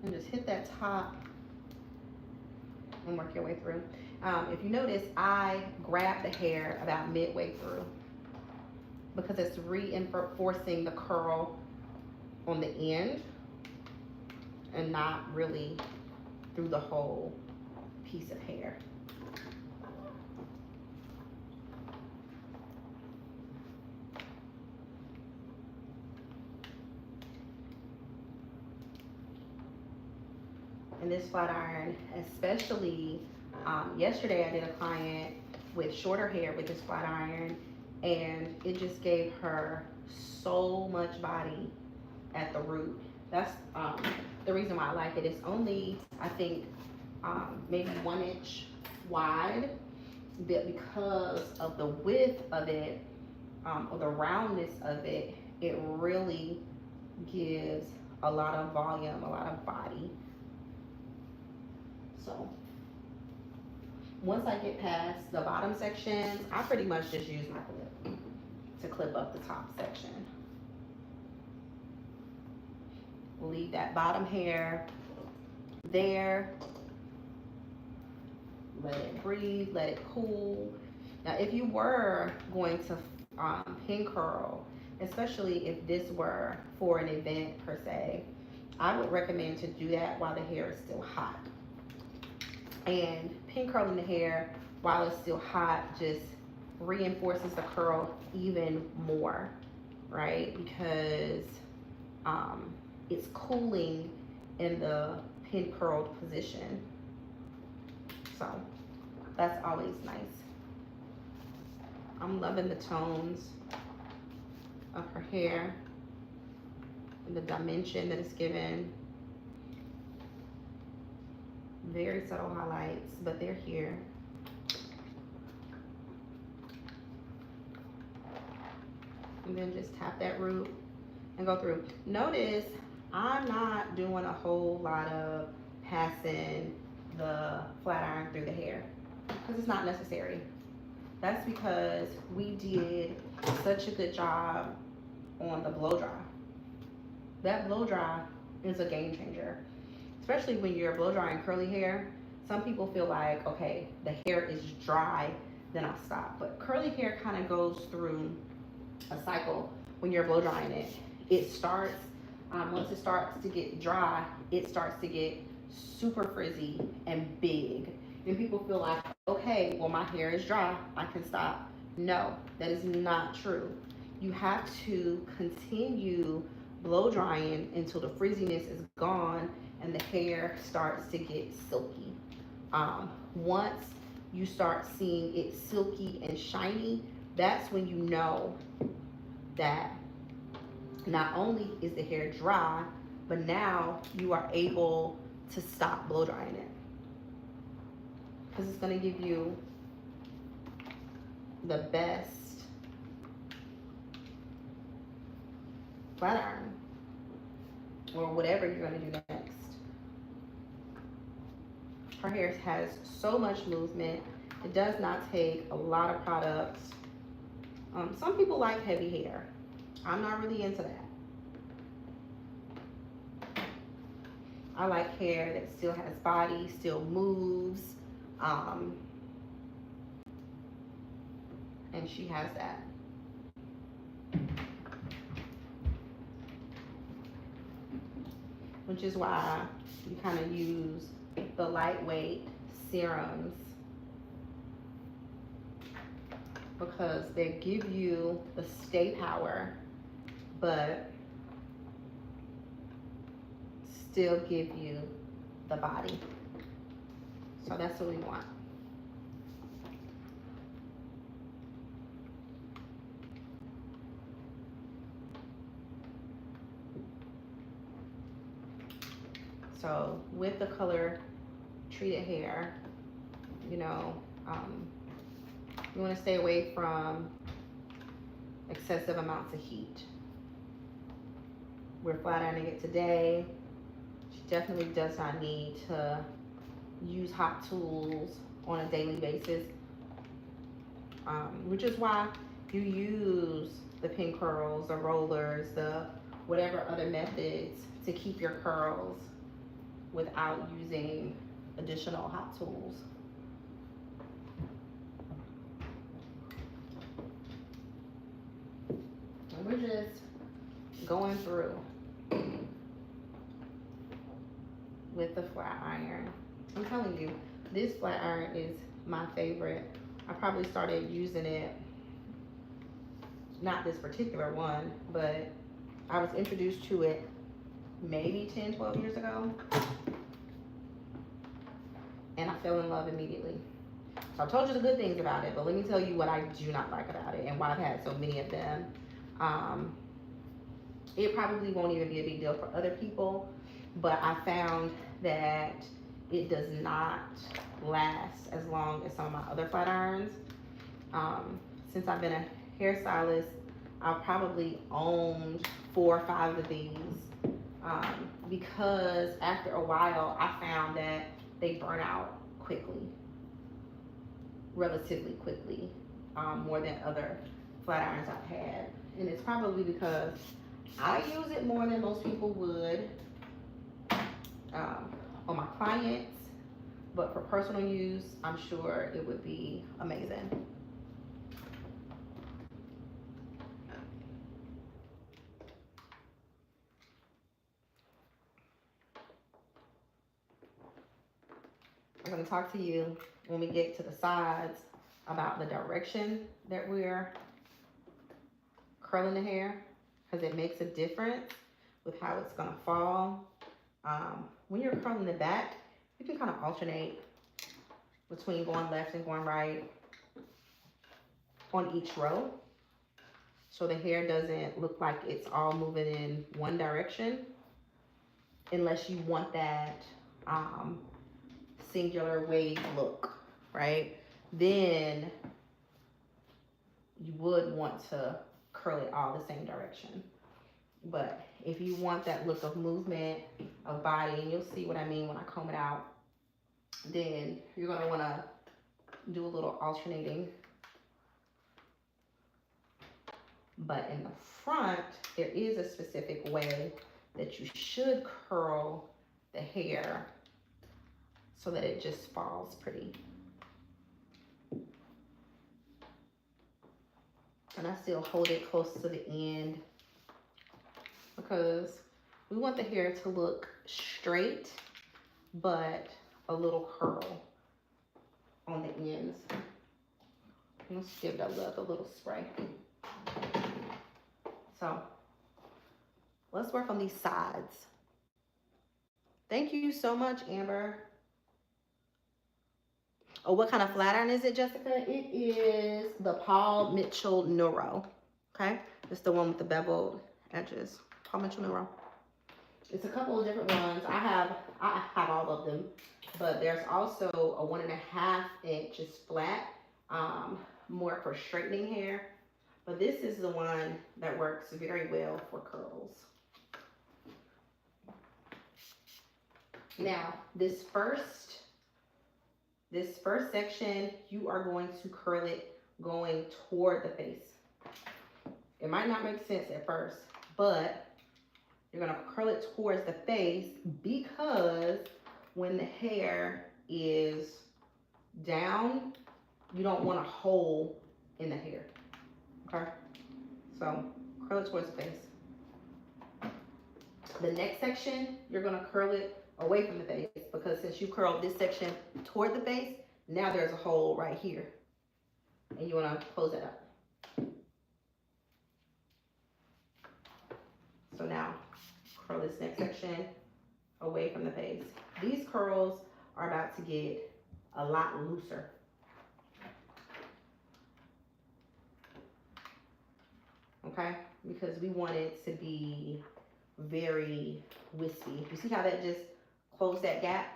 And just hit that top and work your way through. If you notice, I grab the hair about midway through because it's reinforcing the curl on the end and not really through the whole piece of hair. And this flat iron, especially yesterday I did a client with shorter hair with this flat iron, and it just gave her so much body at the root. That's the reason why I like it. It's only, I think, maybe 1 inch wide, but because of the width of it, or the roundness of it, it really gives a lot of volume, a lot of body. So once I get past the bottom sections, I pretty much just use my clip to clip up the top section. We'll leave that bottom hair there. Let it breathe, let it cool. Now, if you were going to pin curl, especially if this were for an event per se, I would recommend to do that while the hair is still hot. And pin curling the hair while it's still hot just reinforces the curl even more, right? Because it's cooling in the pin curled position. So that's always nice. I'm loving the tones of her hair and the dimension that it's given. Very subtle highlights, but they're here. And then just tap that root and go through. Notice I'm not doing a whole lot of passing the flat iron through the hair because it's not necessary. That's because we did such a good job on the blow dry. That blow dry is a game changer, especially when you're blow drying curly hair. Some people feel like, okay, the hair is dry, then I'll stop. But curly hair kind of goes through a cycle when you're blow drying it. It starts, once it starts to get dry, it starts to get super frizzy and big. And people feel like, okay, well, my hair is dry, I can stop. No, that is not true. You have to continue blow drying until the frizziness is gone and the hair starts to get silky. Once you start seeing it silky and shiny, that's when you know that not only is the hair dry, but now you are able to stop blow drying it. Because it's going to give you the best flat iron or whatever you're going to do next. Her hair has so much movement. It does not take a lot of products. Some people like heavy hair. I'm not really into that. I like hair that still has body, still moves. And she has that. Which is why you kind of use the lightweight serums, because they give you the stay power, but still give you the body. So that's what we want. So with the color treated hair, you know, you want to stay away from excessive amounts of heat. We're flat ironing it today. She definitely does not need to use hot tools on a daily basis, which is why you use the pin curls, the rollers, the whatever other methods to keep your curls without using additional hot tools. And we're just going through with the flat iron. I'm telling you, this flat iron is my favorite. I probably started using it, not this particular one, but I was introduced to it maybe 10, 12 years ago. And I fell in love immediately. So I told you the good things about it, but let me tell you what I do not like about it and why I've had so many of them. It probably won't even be a big deal for other people, but I found that it does not last as long as some of my other flat irons. Since I've been a hairstylist, I've probably owned 4 or 5 of these, because after a while I found that they burn out quickly, relatively quickly, more than other flat irons I've had. And it's probably because I use it more than most people would on my clients, but for personal use, I'm sure it would be amazing. I'm going to talk to you when we get to the sides about the direction that we're curling the hair, because it makes a difference with how it's going to fall. When you're curling the back, you can kind of alternate between going left and going right on each row, so the hair doesn't look like it's all moving in one direction, unless you want that singular wave look, right? Then you would want to curl it all the same direction. But if you want that look of movement of body, and you'll see what I mean when I comb it out, then you're going to want to do a little alternating. But in the front, there is a specific way that you should curl the hair so that it just falls pretty. And I still hold it close to the end because we want the hair to look straight, but a little curl on the ends. Let's give that a little spray. So let's work on these sides. Thank you so much, Amber. Oh, what kind of flat iron is it, Jessica? It is the Paul Mitchell Neuro. Okay, it's the one with the beveled edges. Paul Mitchell Neuro. It's a couple of different ones. I have all of them, but there's also a 1.5 inches flat, more for straightening hair. But this is the one that works very well for curls. Now, this first section, you are going to curl it going toward the face. It might not make sense at first, but you're gonna curl it towards the face because when the hair is down, you don't want a hole in the hair, okay? So curl it towards the face. The next section, you're gonna curl it away from the face because since you curled this section toward the face, now there's a hole right here and you want to close it up. So now curl this next section away from the face. These curls are about to get a lot looser. Okay, because we want it to be very wispy. You see how that just closed that gap?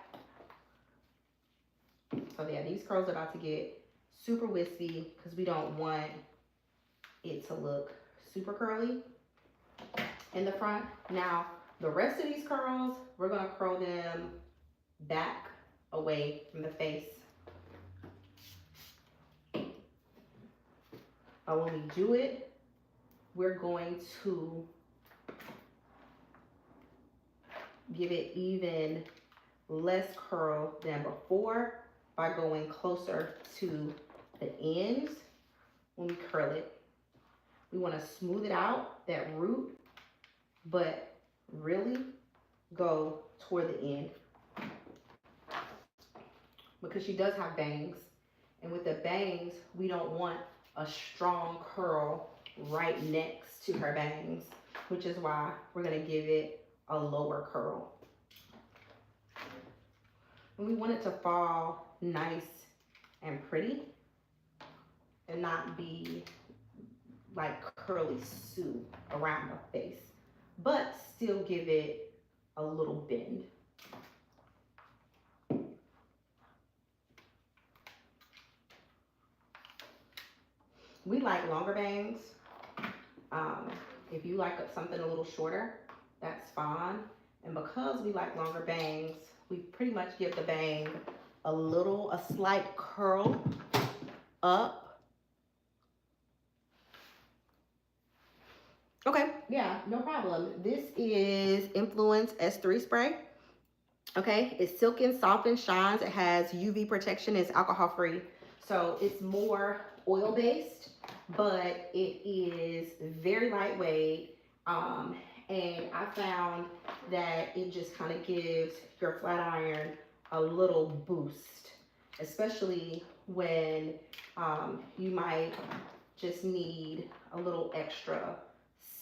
So yeah, these curls are about to get super wispy because we don't want it to look super curly in the front. Now, the rest of these curls, we're gonna curl them back away from the face. But when we do it, we're going to give it even less curl than before by going closer to the ends when we curl it. We want to smooth it out, that root, but really go toward the end. Because she does have bangs, and with the bangs, we don't want a strong curl right next to her bangs, which is why we're gonna give it a lower curl. And we want it to fall nice and pretty and not be like curly Sue around her face, but still give it a little bend. We like longer bangs. If you like something a little shorter, that's fine. And because we like longer bangs, we pretty much give the bang a slight curl up. Okay, yeah, no problem. This is Influence S3 spray. Okay, it's silken, soft, and shines. It has UV protection. It's alcohol free. So it's more oil based, but it is very lightweight. And I found that it just kind of gives your flat iron a little boost, especially when you might just need a little extra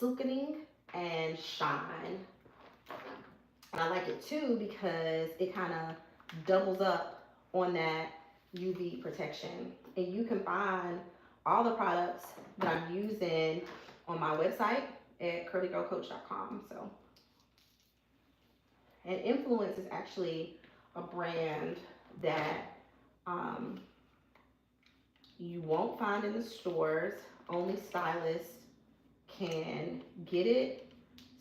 silkening and shine. And I like it too because it kind of doubles up on that UV protection. And you can find all the products that I'm using on my website at curlygirlcoach.com. So, and Influence is actually a brand that you won't find in the stores. Only stylists can get it.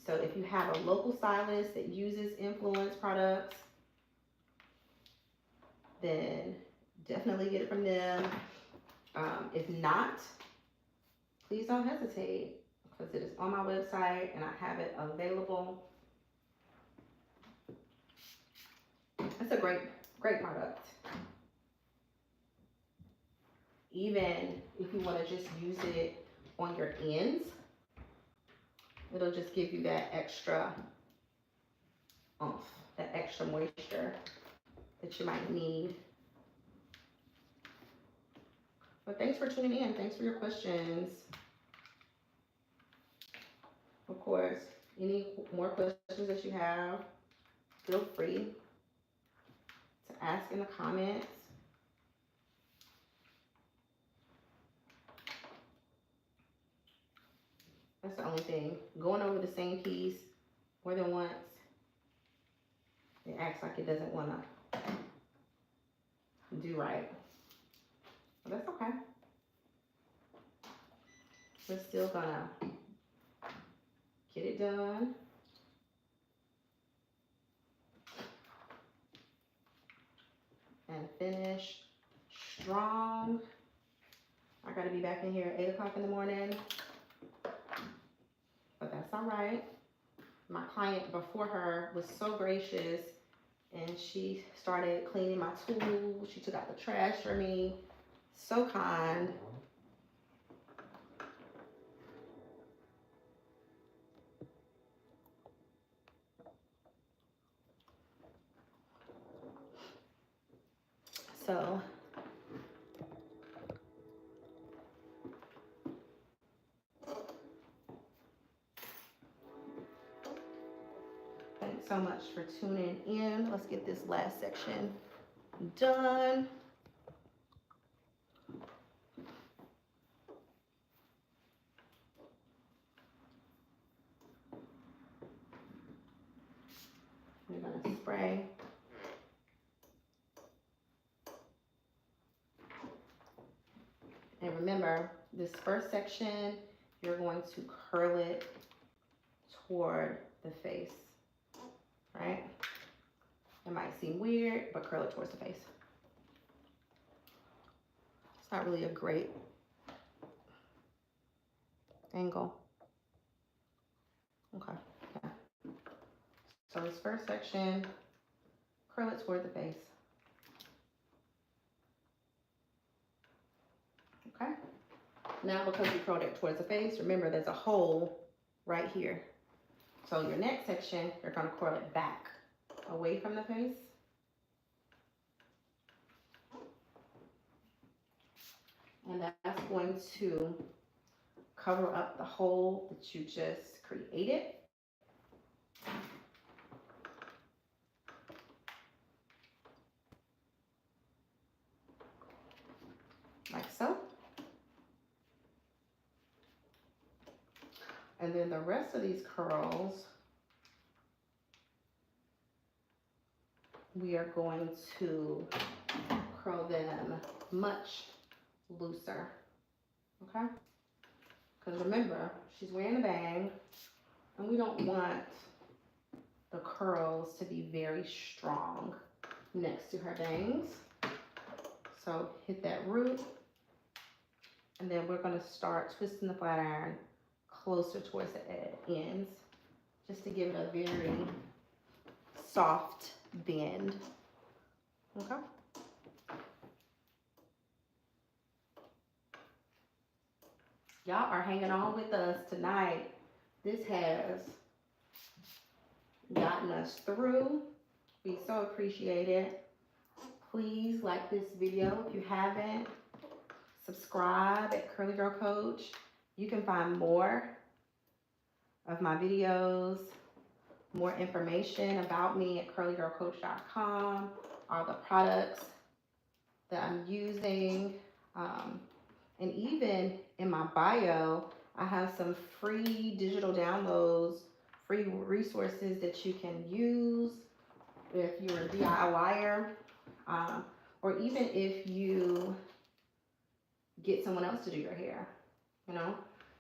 So if you have a local stylist that uses Influence products, then definitely get it from them. If not, please don't hesitate because it is on my website and I have it available. It's a great product. Even if you want to just use it on your ends, it'll just give you that extra oomph, that extra moisture that you might need. But thanks for tuning in. Thanks for your questions. Of course, any more questions that you have, feel free to ask in the comments. That's the only thing. Going over the same piece more than once, it acts like it doesn't want to do right. But that's okay. We're still gonna get it done. And finish strong. I gotta be back in here at 8 o'clock in the morning. But that's all right. My client before her was so gracious and she started cleaning my tools. She took out the trash for me. So kind. So thanks so much for tuning in. Let's get this last section done. spray. And remember, this first section, you're going to curl it toward the face, right? It might seem weird, but curl it towards the face. It's not really a great angle. Okay, yeah. So this first section, curl it toward the face. Okay. Now, because you curled it towards the face, remember there's a hole right here. So your next section, you're going to curl it back away from the face. And that's going to cover up the hole that you just created. Like so. And then the rest of these curls, we are going to curl them much looser, okay? Because remember, she's wearing a bang, and we don't want the curls to be very strong next to her bangs. So hit that root, and then we're gonna start twisting the flat iron closer towards the ends, just to give it a very soft bend, okay? Y'all are hanging on with us tonight. This has gotten us through. We so appreciate it. Please like this video if you haven't. Subscribe at Curly Girl Coach. You can find more of my videos, more information about me at curlygirlcoach.com, all the products that I'm using, and even in my bio, I have some free digital downloads, free resources that you can use if you're a DIYer, or even if you get someone else to do your hair. You know,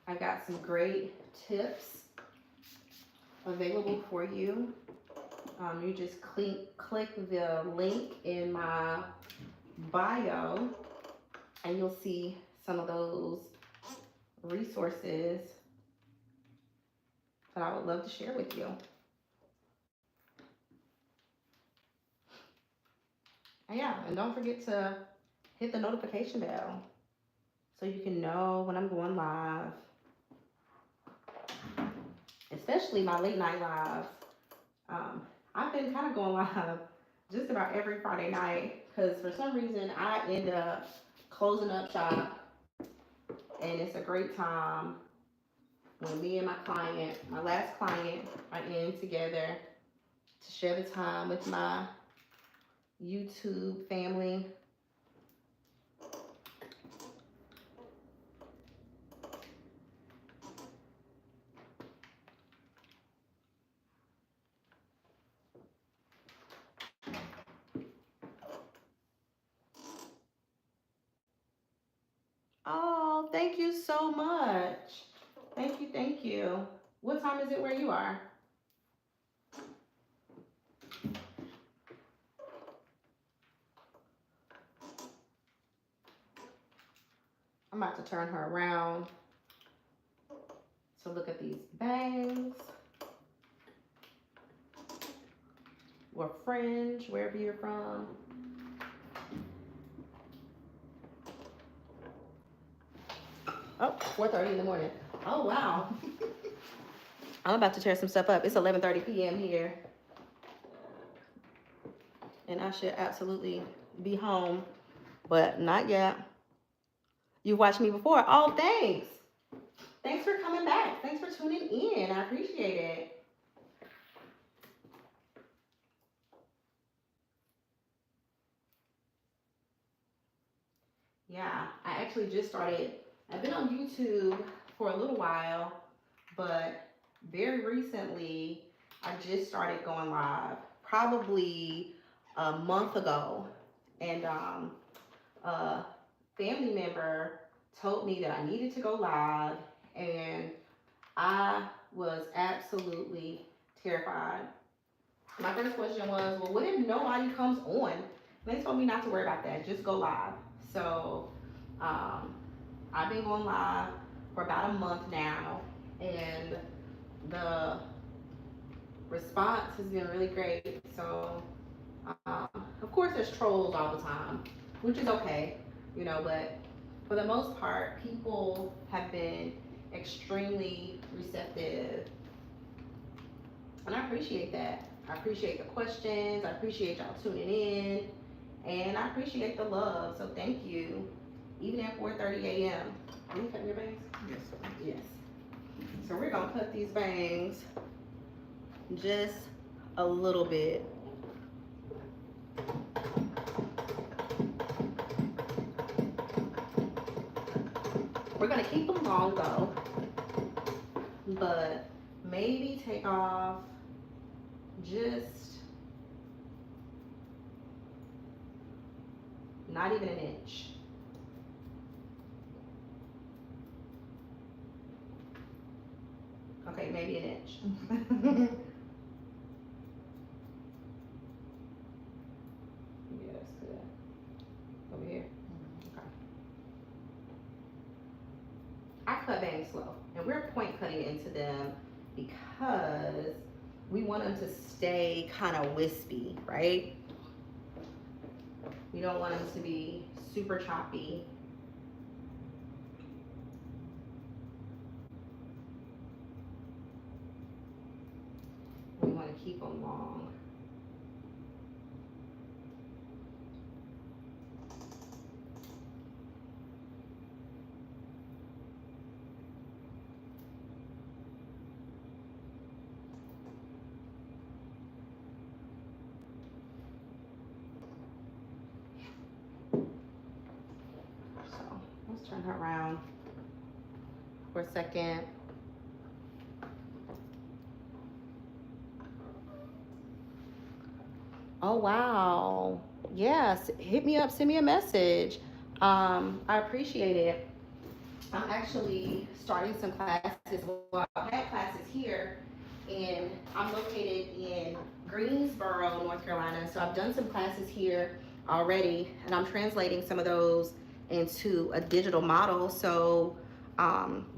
I got some great tips available for you. You just click the link in my bio, and you'll see some of those resources that I would love to share with you. And yeah, and don't forget to hit the notification bell so you can know when I'm going live, especially my late night lives. I've been kind of going live just about every Friday night because for some reason I end up closing up shop, and it's a great time when me and my client, my last client, are in together to share the time with my YouTube family. Oh, thank you so much. Thank you, thank you. What time is it where you are? I'm about to turn her around to look at these bangs or fringe, wherever you're from. Oh, 4:30 in the morning. Oh, wow. I'm about to tear some stuff up. It's 11:30 p.m. here. And I should absolutely be home, but not yet. You've watched me before. Oh, thanks. Thanks for coming back. Thanks for tuning in. I appreciate it. Yeah, I actually just started. I've been on YouTube for a little while, but very recently I just started going live. probably a month ago, and a family member told me that I needed to go live, and I was absolutely terrified. My first question was, well, what if nobody comes on? And they told me not to worry about that, just go live. So um, I've been going live for about a month now, and the response has been really great. So, of course, there's trolls all the time, which is okay, but for the most part, people have been extremely receptive, and I appreciate that. I appreciate the questions, I appreciate y'all tuning in, and I appreciate the love. So, thank you, even at 4:30 a.m. Are you cutting your bangs? Yes, sir. Yes. So, we're gonna cut these bangs just a little bit. We're gonna keep them long though, but maybe take off just not even an inch. Okay, maybe an inch. Yeah, that's good. Over here. Okay. I cut bangs slow, and we're point cutting into them because we want them to stay kind of wispy, right? We don't want them to be super choppy. We want to keep them long. So let's turn her around for a second. Oh wow. Yes, hit me up, send me a message. I appreciate it. I'm actually starting some classes. Well, I had classes here, and I'm located in Greensboro, North Carolina. So I've done some classes here already, and I'm translating some of those into a digital model. So,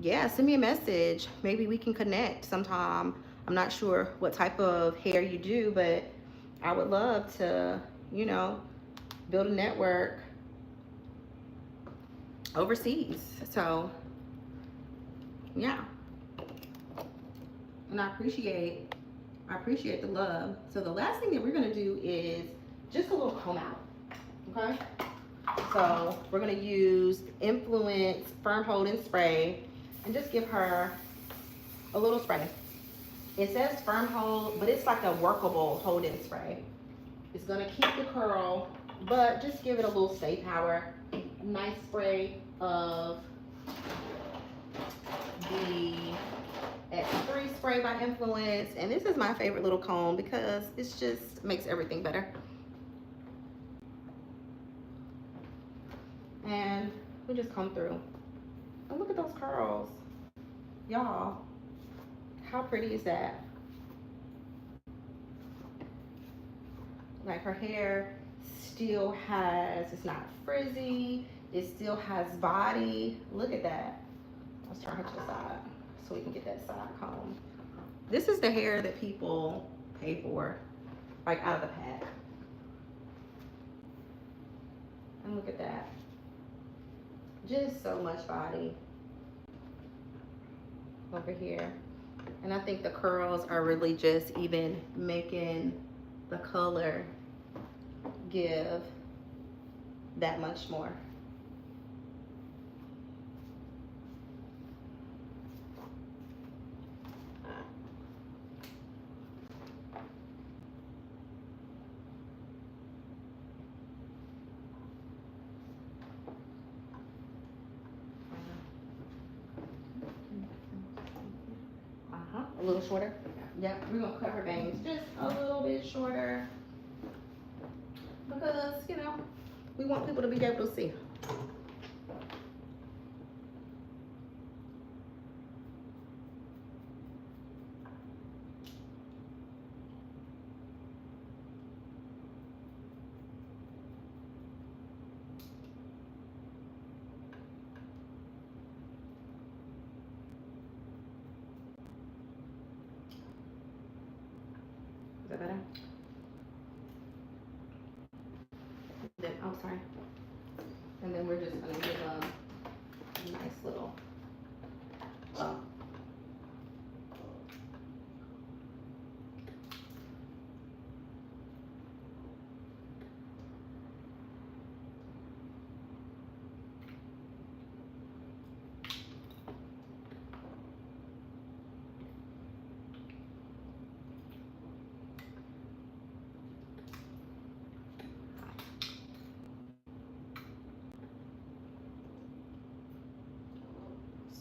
yeah, send me a message. Maybe we can connect sometime. I'm not sure what type of hair you do, but I would love to, you know, build a network overseas. So, yeah. And I appreciate the love. So the last thing that we're gonna do is just a little comb out, okay? So we're gonna use Influence Firm Holding Spray and just give her a little spray. It says firm hold, but it's like a workable holding spray. It's gonna keep the curl, but just give it a little stay power. A nice spray of the X3 spray by Influence, and this is my favorite little comb because it just makes everything better. And we just come through. And look at those curls. Y'all, how pretty is that? Like her hair still has, it's not frizzy, it still has body. Look at that. Let's turn her to the side so we can get that side comb. This is the hair that people pay for, like out of the pack. And look at that. Just so much body over here. And I think the curls are really just even making the color give that much more. A little shorter. Yep, we're gonna cut her bangs just a little bit shorter because, you know, we want people to be able to see. Is that better? Then, oh, sorry. And then we're just gonna give a nice little bump.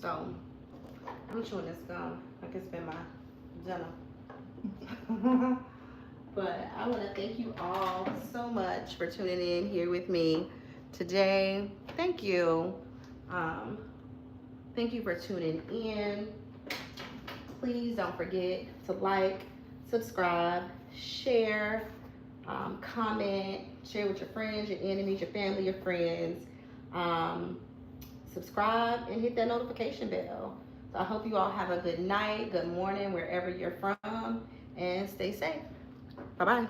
So I'm chewing this gum like it's been my dinner. But I want to thank you all so much for tuning in here with me today. Thank you. Um, Thank you for tuning in. Please don't forget to like, subscribe, share, comment, share with your friends, your enemies, your family, your friends. Um, Subscribe and hit that notification bell. So I hope you all have a good night, good morning, wherever you're from, and stay safe. Bye bye.